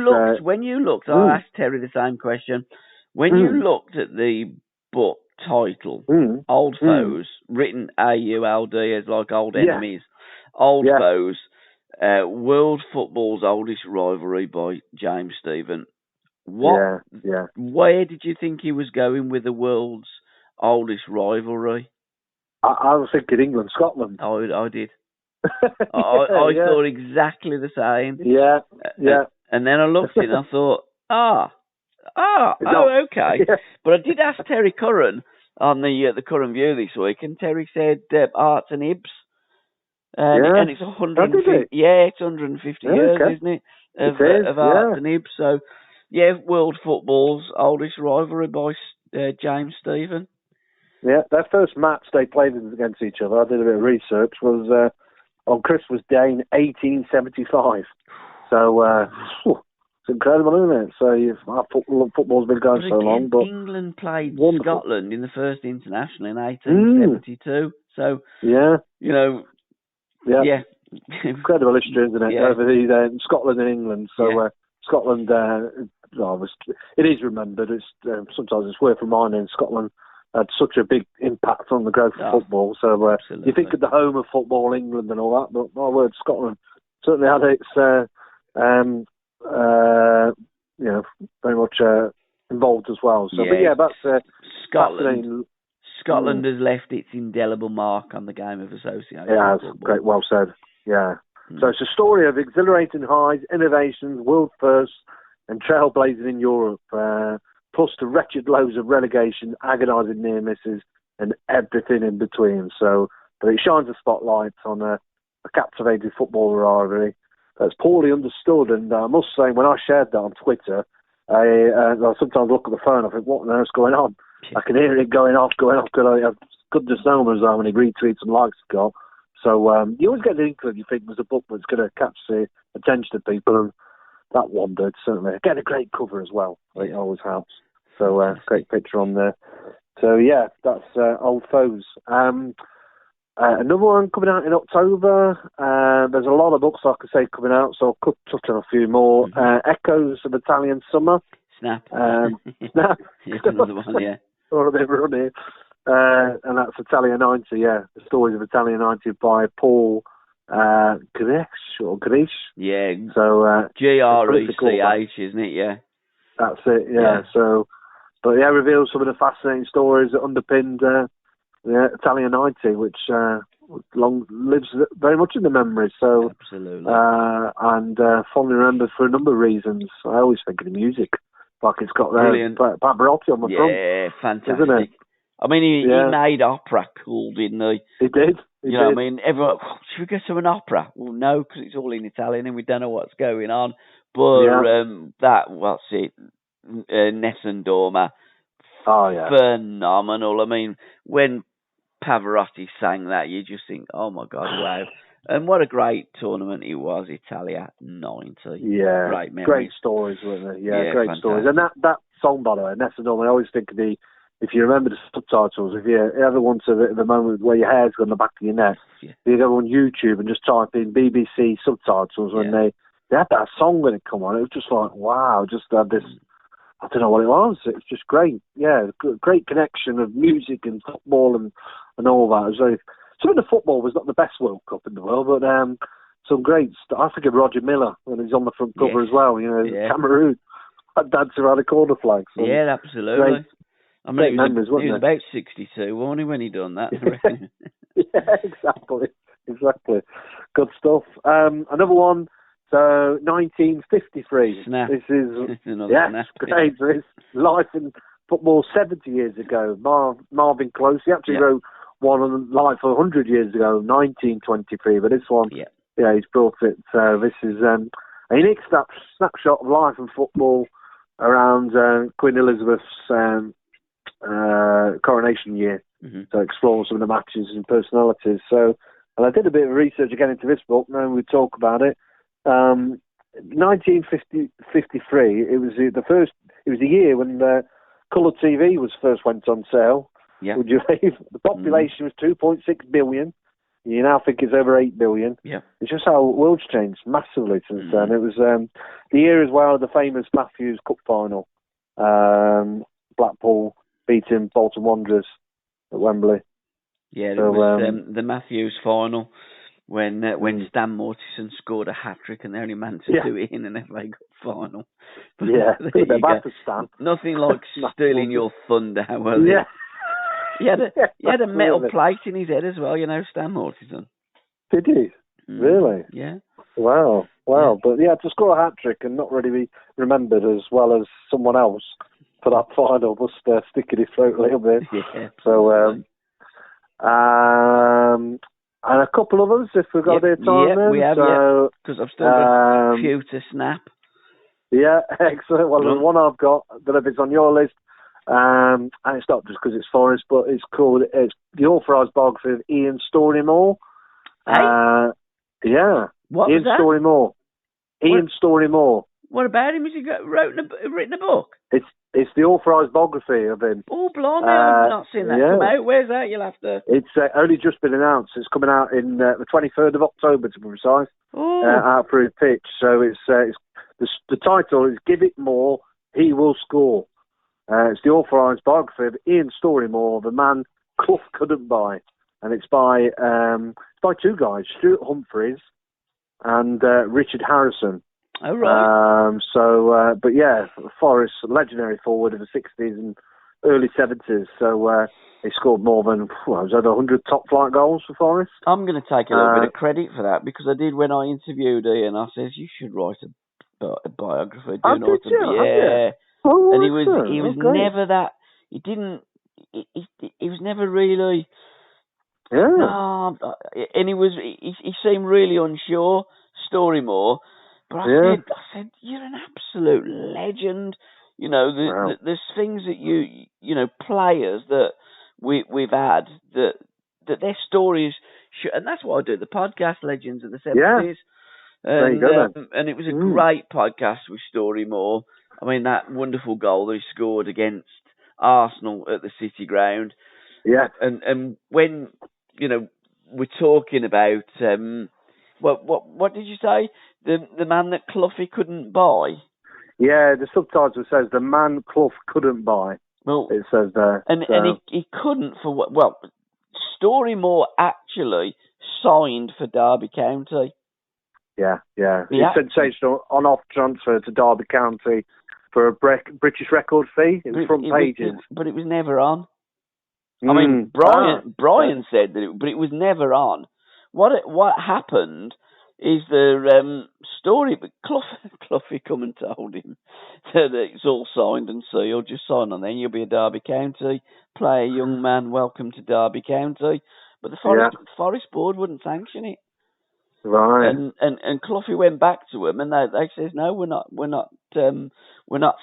looked, I asked Terry the same question. When you looked at the book title, Old Foes, written AULD as like old enemies, Old Foes, World Football's Oldest Rivalry by James Stephen. Where did you think he was going with the world's oldest rivalry? I was thinking England, Scotland. I did. I thought exactly the same. Yeah. And then I looked at it and I thought, okay. Yeah. But I did ask Terry Curran on the Curran View this week, and Terry said Arts and Ibs. And it's 150. It's 150 years, isn't it? Of Arts and Ibs. So, world football's oldest rivalry by James Stephen. Yeah, their first match they played against each other, I did a bit of research, was on Christmas Day in 1875. So, it's incredible, isn't it? So, football's been going so long. But England played Scotland in the first international in 1872. So, incredible history, isn't it? Over Scotland and England. So, Scotland, it is remembered. It's sometimes it's worth reminding. Scotland had such a big impact on the growth of football. So you think of the home of football, England, and all that, but my word, Scotland certainly had its, very much involved as well. So, but that's Scotland has left its indelible mark on the game of association. Yeah, that's great. Well said. Yeah. So it's a story of exhilarating highs, innovations, world firsts, and trailblazing in Europe. Plus the wretched lows of relegation, agonising near misses, and everything in between. So, but it shines a spotlight on a captivating football rivalry that's poorly understood. And I must say, when I shared that on Twitter, I sometimes look at the phone. I think, what on earth's going on? I can hear it going off. Goodness knows how many retweets and likes it's got. So you always get the inkling, you think there's a book that's going to catch the attention of people, and that one did, certainly. Get a great cover as well. It always helps. So great picture on there. So that's Old Foes. Another one coming out in October. There's a lot of books, like I say, coming out, so I could touch on a few more. Echoes of Italian Summer. Snap. Snap. Another one, yeah. Or a bit run here. And that's Italia 90, The Stories of Italia 90 by Paul Chriis. Yeah. So, Grech, isn't it? Yeah. That's it, yeah. So, but reveals some of the fascinating stories that underpinned Italia 90, which lives very much in the memory. So, absolutely. And fondly remembered for a number of reasons. I always think of the music. Like it's got Pavarotti on the front. Yeah, fantastic. Isn't it? I mean, he made opera cool, didn't he? He did. I mean, everyone, should we go to an opera? Well, no, because it's all in Italian and we don't know what's going on. But what's it? Nessun Dorma. Oh, yeah. Phenomenal. I mean, when Pavarotti sang that, you just think, oh my God, wow. And what a great tournament it was, Italia 90. Yeah. Great memories. Great stories, weren't they? Yeah, great fantastic. stories. And that song, by the way, Nessun Dorma, I always think of if you remember the subtitles, if you ever want to, the moment where your hair's got on the back of your neck, you go on YouTube and just type in BBC subtitles when they had that song when it come on. It was just like, wow, just had this, I don't know what it was. It's just great. Yeah, great connection of music and football and all that. Some of the football was not the best World Cup in the world, but some great stuff. I think of Roger Miller when he's on the front cover as well. Cameroon, dancing around a corner flag. So absolutely. Great, I mean, memories, he was about 62, wasn't he, when he done that? Exactly. Good stuff. Another one. So 1953. Snap. This is snap. Great. So it's life in football 70 years ago. Marvin Close. He actually wrote one on life 100 years ago, 1923. But this one, he's brought it. This is a unique snapshot of life and football around Queen Elizabeth's coronation year. So explore some of the matches and personalities. So and I did a bit of research again into this book, and we talk about it. 1953, it was the year when colour TV first went on sale. Yeah. Would you believe? The population was 2.6 billion. You now think it's over 8 billion. Yeah. It's just how the world's changed massively since then. It was the year as well of the famous Matthews Cup final. Blackpool beating Bolton Wanderers at Wembley. Yeah, it was the Matthews final when Stan Mortison scored a hat-trick and the only man to do it in an FA Cup final. But yeah, they're back to Stan. Nothing like stealing your thunder, however. Yeah. He had a metal plate in his head as well, Stan Mortison. Did he? Really? Yeah. Wow. Yeah. But to score a hat-trick and not really be remembered as well as someone else for that final must stick in his throat a little bit. Yeah. So, and a couple of others if we've got a bit of time. Yeah, we have, because I've still got a few to snap. Yeah, excellent. Well, the one I've got, I don't know if it's on your list, and it's not just because it's Forest, but it's the authorised biography of Ian Storymore. Hey? Yeah. What Ian was that? Storymore. Ian Storymore. What about him? Has he written a book? It's the authorised biography of him. Oh, blimey, I've not seen that come out. Where's that? You'll have to... It's only just been announced. It's coming out in the 23rd of October, to be precise, out through pitch. So it's the title is Give It More, He Will Score. It's the authorised biography of Ian Storymore, the man Clough couldn't buy. And it's by two guys, Stuart Humphreys and Richard Harrison. Oh, right. But yeah, Forrest, legendary forward of the 60s and early 70s. So he scored more than, was that 100 top flight goals for Forrest? I'm going to take a little bit of credit for that because I did when I interviewed Ian. I said, you should write a biography. Yeah. Oh, and he was never that. He was never really. Yeah. And he seemed really unsure, Storymore. But I said, you're an absolute legend. There's things that players that we've had that their stories and that's why I do the podcast, Legends of the 70s. And it was a great podcast with Storymore. I mean, that wonderful goal that he scored against Arsenal at the City Ground. Yeah. And when, we're talking about, what did you say? The man that Cloughy couldn't buy? Yeah, the subtitle says, the man Clough couldn't buy. Well, it says there. And he couldn't for what? Well, Storymore actually signed for Derby County. Yeah. It's sensational on-off transfer to Derby County for a British record fee. It was front pages. But it was never on. I mean, Brian said that, but it was never on. What happened is the story, but Cloughy come and told him that it's all signed and sealed. Just sign on, then you'll be a Derby County player, young man. Welcome to Derby County. But the Forest board wouldn't sanction it. Right. And Cloughy went back to him, and they says no, we're not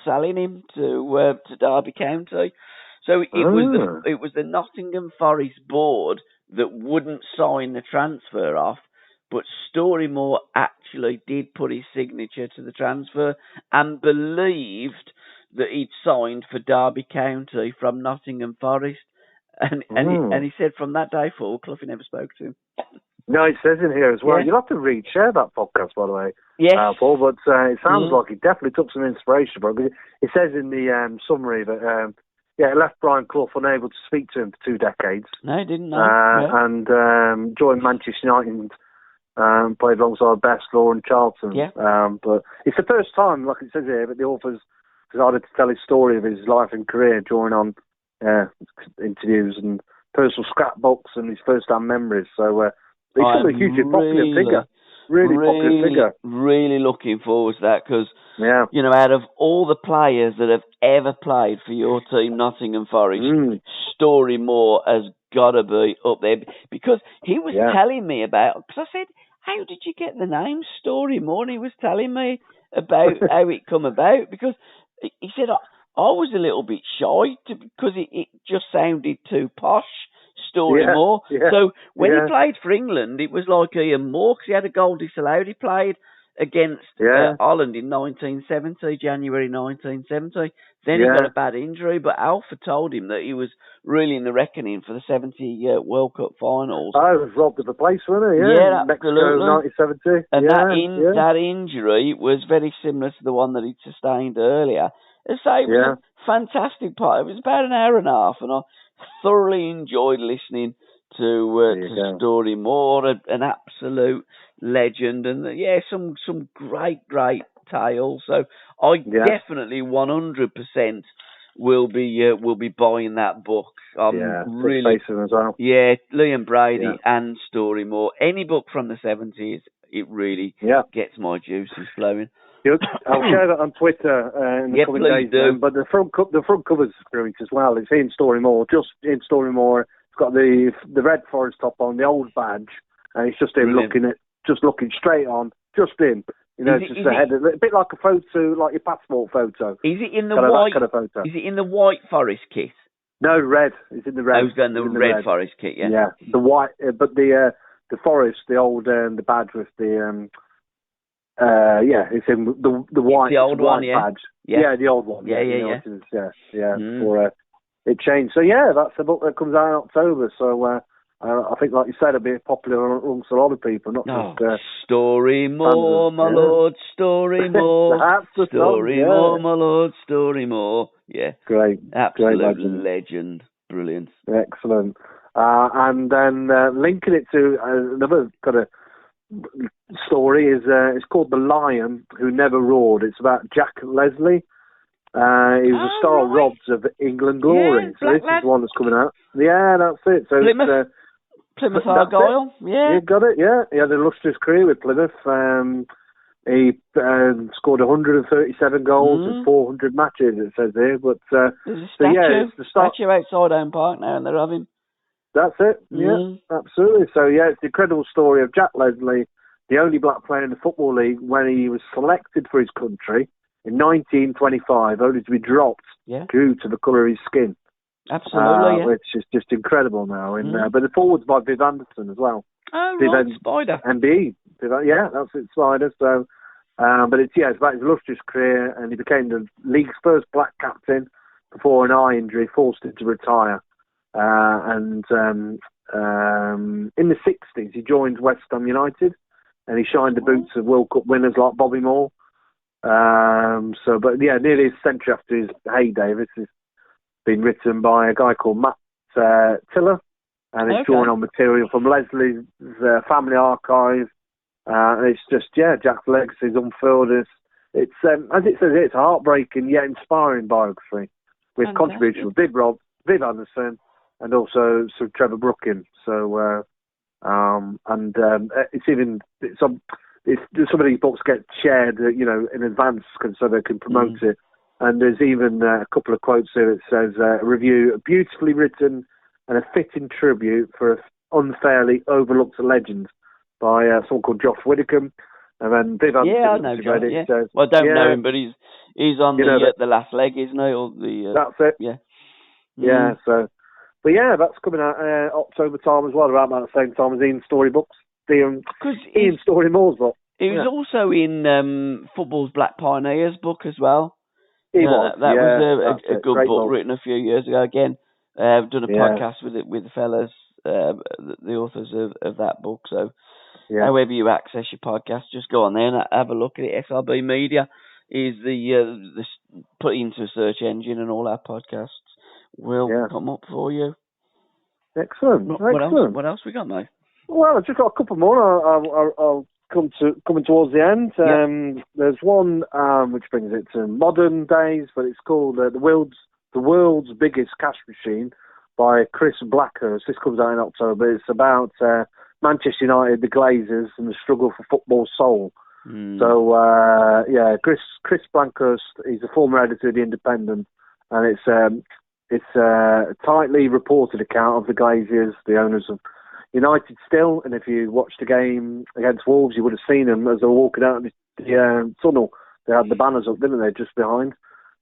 selling him to Derby County. So it was the Nottingham Forest board that wouldn't sign the transfer off, but Storymore actually did put his signature to the transfer and believed that he'd signed for Derby County from Nottingham Forest, and he said from that day forward, Cloughy never spoke to him. No, it says in here as well. Yeah. You'll have to share that podcast, by the way. Yes. Paul, but it sounds like he definitely took some inspiration from it. It says in the summary that it left Brian Clough unable to speak to him for 2 decades. No, he didn't know. And joined Manchester United and played alongside Bestlaw and Charlton. Yeah. But it's the first time, like it says here, that the author's decided to tell his story of his life and career, drawing on interviews and personal scrapbooks and his first-hand memories. So he's a hugely popular figure. Really popular figure. Really looking forward to that because, out of all the players that have ever played for your team, Nottingham Forest, Storymore has got to be up there because he was telling me about, because I said, how did you get the name Storymore? And he was telling me about how it come about because he said, I was a little bit shy because it just sounded too posh, Storymore. Yeah. So when he played for England, it was like Ian Moore, 'cause he had a goal disallowed. He played against Holland in 1970, January 1970. Then he got a bad injury, but Alpha told him that he was really in the reckoning for the 70 World Cup finals. Oh, he was robbed of a place, wasn't he? Yeah, Mexico, absolutely. 1970. And that injury was very similar to the one that he'd sustained earlier. As I say, it was a fantastic part. It was about an hour and a half, and I thoroughly enjoyed listening to Storymore, an absolute legend, and some great tales. So I definitely 100% will be buying that book. Really, as well. Yeah, Liam Brady and Storymore. Any book from the 70s, it really gets my juices flowing. I'll share that on Twitter in the coming days. But the front cover's brilliant as well. It's Ian Storymore, just Ian Storymore. It's got the red forest top on, the old badge, and it's just him looking straight on, just him. You know, just a head, a bit like a photo, like your passport photo. Is it in the white kind of photo? Is it in the white forest kit? No, red. It's in the red. I was going the red forest kit. Yeah. Yeah, the white, but the forest, the old, the badge with the it's in the white. It's the old one, badge. Yeah, the old one. It changed. So that's the book that comes out in October. So I think, like you said, it'll be popular amongst a lot of people, not just Storymore, my lord, Storymore. That's the Storymore, my lord, Storymore. Yeah, great, absolute great legend, brilliant, excellent. And then linking it to another kind of story is it's called The Lion Who Never Roared. It's about Jack Leslie. He was a star Robs of England Glory. So this is one that's coming out. Yeah, that's it. So Plymouth Argyle. Yeah, you got it. Yeah, he had an illustrious career with Plymouth. He scored 137 goals in 400 matches. It says here, but there's a statue outside Home Park now, and they're of him. That's it. Yeah, absolutely. So it's the incredible story of Jack Leslie, the only black player in the Football League when he was selected for his country in 1925, only to be dropped due to the colour of his skin. Absolutely, which is just incredible now. But the forwards by Viv Anderson as well. Oh, right, Spider. MB. That's it, Spider. So, but it's about his illustrious career, and he became the league's first black captain before an eye injury forced him to retire. In the 60s, he joined West Ham United, and he shined the boots of World Cup winners like Bobby Moore. Nearly a century after his heyday, this has been written by a guy called Matt Tiller, and it's drawing on material from Leslie's family archive. And it's just, Jack's legacy is unfurled. It's as it says, it's a heartbreaking yet inspiring biography with contributions from Viv Anderson, and also Sir Trevor Brooking. So, some of these books get shared, in advance, so they can promote it. And there's even a couple of quotes here that says, a review, beautifully written and a fitting tribute for unfairly overlooked legend by someone called Josh Widdicombe. And then Viv Anderson. Yeah, I know Josh. Says, well, I don't know him, but he's on the last leg, isn't he? Or that's it. Yeah. Yeah, so... But that's coming out October time as well, around about the same time as Ian Storybooks. Ian Storymore's book. He was also in Football's Black Pioneers book as well. He was. That was a good book written a few years ago. Again, I've done a podcast with the fellas, the authors of that book. So, however you access your podcast, just go on there and have a look at it. SRB Media is the put into a search engine, and all our podcasts will come up for you. Excellent. What else we got now? Well, I've just got a couple more. I'll coming towards the end. There's one which brings it to modern days, but it's called the world's biggest cash machine by Chris Blackhurst. This comes out in October. It's about Manchester United, the Glazers, and the struggle for football soul. So Chris Blackhurst, he's a former editor of the Independent, and it's a tightly reported account of the Glazers, the owners of United still, and if you watched the game against Wolves, you would have seen them as they were walking out of the tunnel. They had the banners up, didn't they, just behind?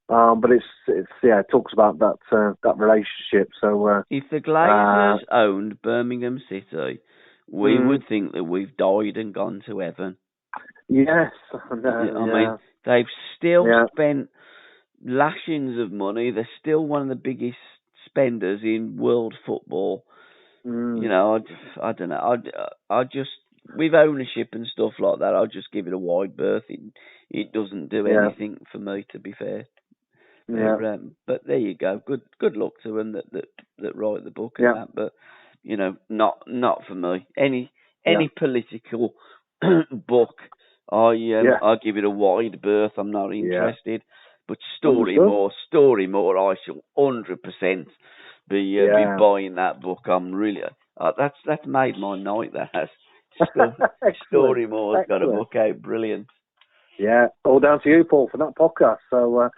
But it talks about that relationship. So if the Glazers owned Birmingham City, we would think that we've died and gone to heaven. Yes, I mean, they've still spent lashings of money. They're still one of the biggest spenders in world football. You know, I don't know. I just, with ownership and stuff like that, I'll just give it a wide berth. It doesn't do anything for me, to be fair. Yeah. But there you go. Good luck to them that write the book and that. But you know, not for me. Any political book, I give it a wide berth. I'm not interested. But story more, I shall 100% be buying that book. I'm really that's made my night. That has. Story more's got a book out. Brilliant. Yeah, all down to you, Paul, for that podcast. So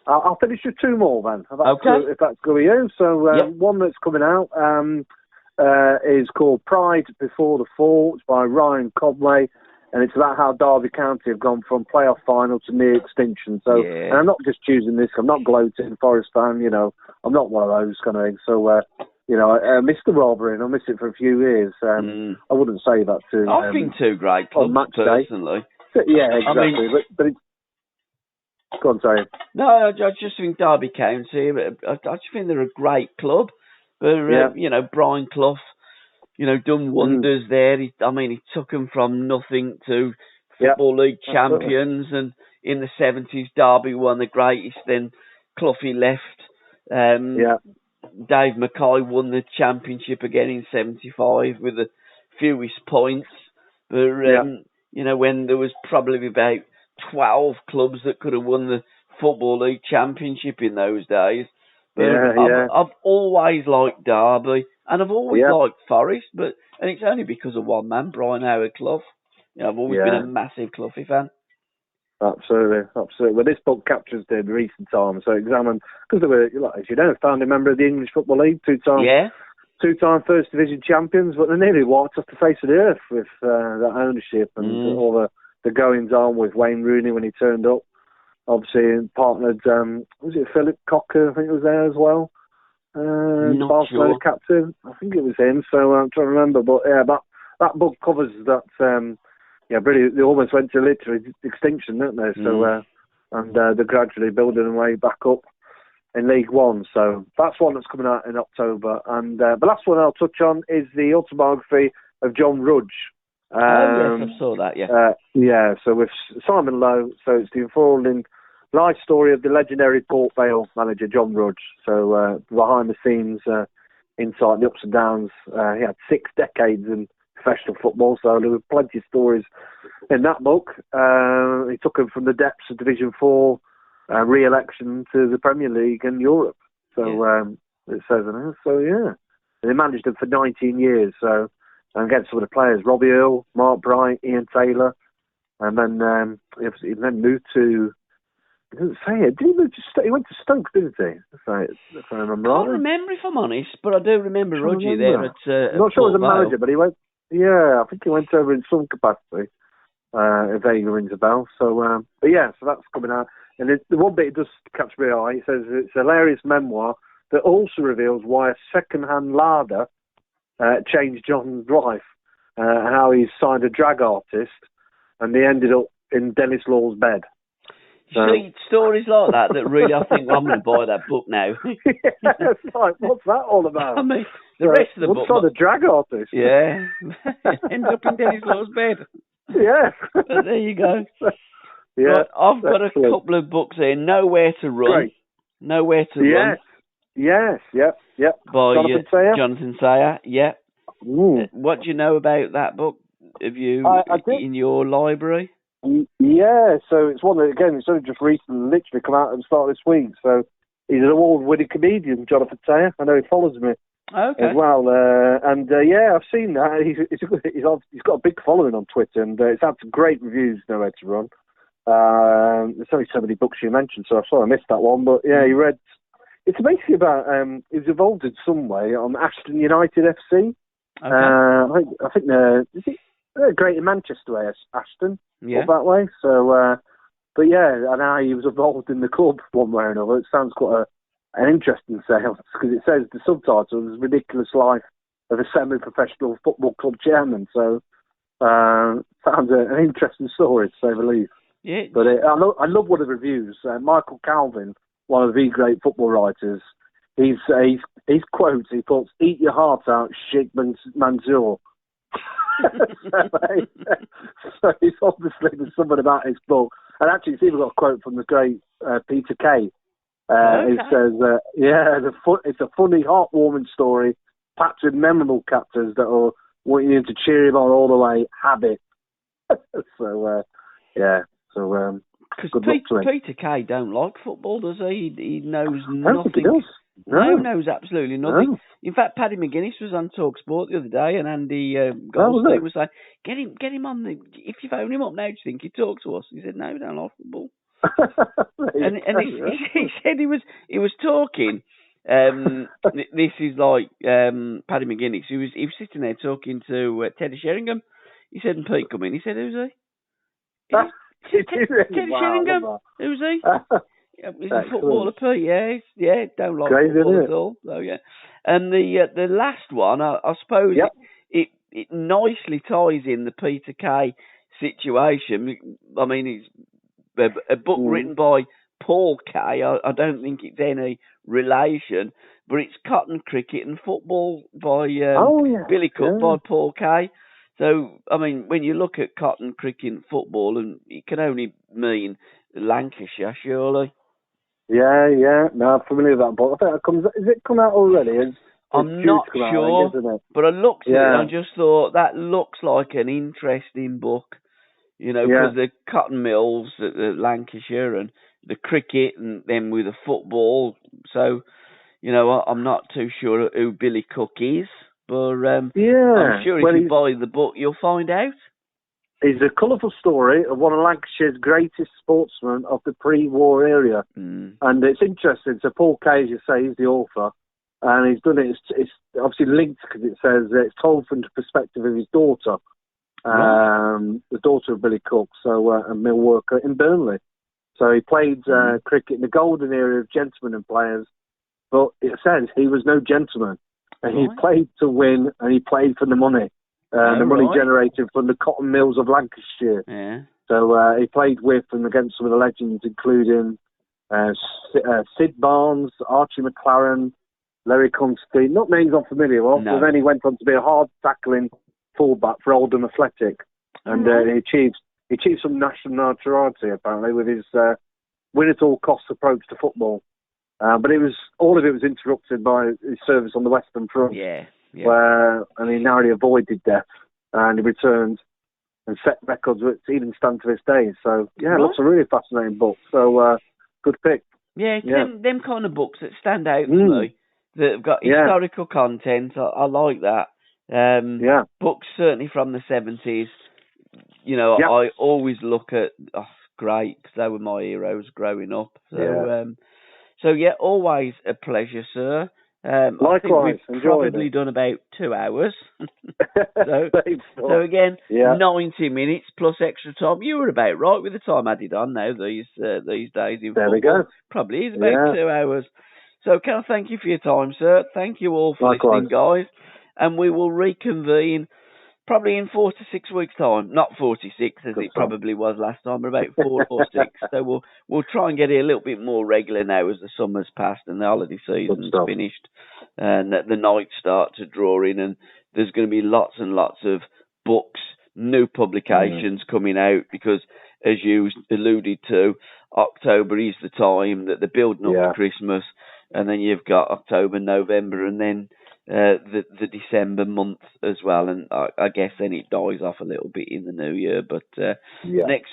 I'll finish with two more then. If that's good with you. So one that's coming out is called Pride Before the Fall. It's by Ryan Conway. And it's about how Derby County have gone from playoff final to near extinction. So, and I'm not just choosing this. I'm not gloating, Forest fan. You know, I'm not one of those kind of things. So, you know, I missed the robbery and I missed it for a few years. I wouldn't say that to. I've been two great clubs personally. Yeah, exactly. But it's. Go on, sorry. No, I just think Derby County. I just think they're a great club. But you know, Brian Clough. You know, done wonders there. He took them from nothing to Football League champions, and in the 70s, Derby won the greatest. Then Cloughie left. Dave Mackay won the championship again in 75 with the fewest points. But, you know, when there was probably about 12 clubs that could have won the Football League championship in those days. But I've always liked Derby. And I've always liked Forest, and it's only because of one man, Brian Howard Clough. You know, I've always been a massive Cloughie fan. Absolutely. Well, this book captures the recent times, so examine, because they were, as you know, a founding member of the English Football League, two-time First Division champions, but they nearly wiped off the face of the earth with that ownership and all the goings on with Wayne Rooney when he turned up. Obviously, partnered, was it Philip Cocker, I think it was there as well? Barcelona captain, I think it was him. So I'm trying to remember, but that book covers that. Really, they almost went to literally extinction, didn't they? So and they're gradually building their way back up in League One. So that's one that's coming out in October. And the last one I'll touch on is the autobiography of John Rudge. Yes, I saw that. So with Simon Lowe. So it's the unfolding life story of the legendary Port Vale manager John Rudge. So behind the scenes, insight, the ups and downs. He had 6 decades in professional football, so there were plenty of stories in that book. He took him from the depths of Division 4 re-election to the Premier League and Europe. So it says in it. So and he managed him for 19 years. So against some of the players, Robbie Earle, Mark Bright, Ian Taylor, and then he then moved to. He doesn't say it. He went to Stoke, didn't he? If I remember right. I can't remember, if I'm honest, but I do remember Rudgy there at I'm not sure he was a manager, but he went. Yeah, I think he went over in some capacity. If vaguely rings a bell. So, so that's coming out. And the one bit it does catch my eye. It says it's a hilarious memoir that also reveals why a second-hand larder changed John's life, and how he signed a drag artist, and they ended up in Dennis Law's bed. So, see, stories like that really, I think I'm going to buy that book now. It's like, what's that all about? I mean, the rest of the book. What's the drag artist? Yeah. Ends up in Dennis Law's bed. Yeah. But there you go. Yeah. Right, I've got a couple of books here. Nowhere to Run. Great. Nowhere to Run. Yes. Yep. By Jonathan Sayer. Jonathan Sayer. Yeah. What do you know about that book? Have you in your library? Yeah, so it's one that, again, it's only just recently, literally come out at the start of this week. So he's an award-winning comedian, Jonathan Sayer. I know he follows me as well. I've seen that. He's got a big following on Twitter, and it's had some great reviews, Nowhere to Run. There's only so many books you mentioned, so I sort of missed that one. But yeah, he read. It's basically about. He was involved in some way on Ashton United FC. I think is it Greater Manchester way, Ashton? Yeah. That way. So, But yeah, and how he was involved in the club one way or another. It sounds quite an interesting sale, because it says the subtitle is "Ridiculous Life of a Semi-Professional Football Club Chairman." So sounds an interesting story, to say the least. Yeah. But I love one of the reviews. Michael Calvin, one of the great football writers, his quotes, he puts, "Eat your heart out, Sheikh Mansour." So he's obviously there's something about his book. And actually, it's even got a quote from the great Peter Kay. Okay. It says, it's a funny, heartwarming story, packed with memorable characters that will want you to cheer him on all the way. Habit. So, yeah. So, because Peter Kay don't like football, does he? He knows nothing. I don't think he does. No, knows absolutely nothing. No. In fact, Paddy McGuinness was on TalkSport the other day, and Andy Goldstein was saying, "Get him on. If you phone him up now, do you think he'd talk to us?" He said, "No, we don't like football." and he said he was talking. This is like Paddy McGuinness. He was sitting there talking to Teddy Sheringham. He said, and Pete come in. He said, "Who's he?" Teddy Sheringham. Who's he? He's a footballer, Pete. Yeah, don't like football at all. So yeah, and the last one, I suppose it nicely ties in the Peter Kay situation. I mean, it's a book written by Paul Kay. I don't think it's any relation, but it's Cotton Cricket and Football by Billy Cook by Paul Kay. So, I mean, when you look at Cotton Cricket and Football, and it can only mean Lancashire, surely. Yeah. No, I'm familiar with that book. I think has it come out already? I'm not sure, but I looked at it and I just thought that looks like an interesting book. You know, because the cotton mills at Lancashire and the cricket and then with the football. So, you know, I'm not too sure who Billy Cook is, but I'm sure if you buy the book, you'll find out. It's a colourful story of one of Lancashire's greatest sportsmen of the pre-war era. And it's interesting. So Paul Kay, as you say, he's the author. And he's done it. It's obviously linked because it says it's told from the perspective of his daughter, the daughter of Billy Cook, a mill worker in Burnley. So he played cricket in the golden era of gentlemen and players. But it says he was no gentleman. And he played to win and he played for the money. The money generated from the cotton mills of Lancashire. Yeah. So he played with and against some of the legends, including Sid Barnes, Archie McLaren, Larry Constantine. Not names I'm familiar with. No. But then he went on to be a hard-tackling fullback for Oldham Athletic. And he achieved some national notoriety, apparently, with his win-at-all-costs approach to football. But all of it was interrupted by his service on the Western Front. Yeah. And he narrowly avoided death, and he returned and set records which even stand to this day. So lots of really fascinating books. So good pick. Yeah, them kind of books that stand out to me, that have got historical content. I like that. Books certainly from the 70s. You know, I always look at great, because they were my heroes growing up. So always a pleasure, sir. Likewise, I think we've probably done about 2 hours. so again, 90 minutes plus extra time. You were about right with the time added on now these days in football. We go. Probably is about 2 hours. So can I thank you for your time, sir? Thank you all for listening, guys. And we will reconvene probably in 4 to 6 weeks' time. Not 46 as it probably was last time, but about 4 or 6. So we'll try and get it a little bit more regular now as the summer's passed and the holiday season's finished, and the nights start to draw in, and there's going to be lots and lots of books, new publications coming out, because as you alluded to, October is the time that they're building up to Christmas, and then you've got October, November, and then the December month as well, and I guess then it dies off a little bit in the new year. But next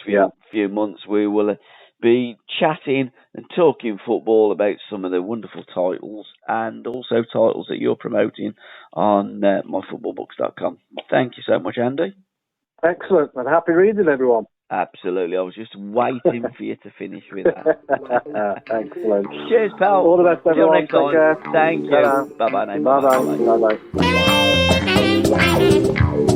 few months we will be chatting and talking football about some of the wonderful titles, and also titles that you're promoting on myfootballbooks.com. Thank you so much, Andy. Excellent, and happy reading, everyone. Absolutely. I was just waiting for you to finish with that. Excellent. Cheers, pal. All the best, everyone. Till next time. Thank you. Bye-bye now. Bye-bye. Bye-bye. Bye-bye.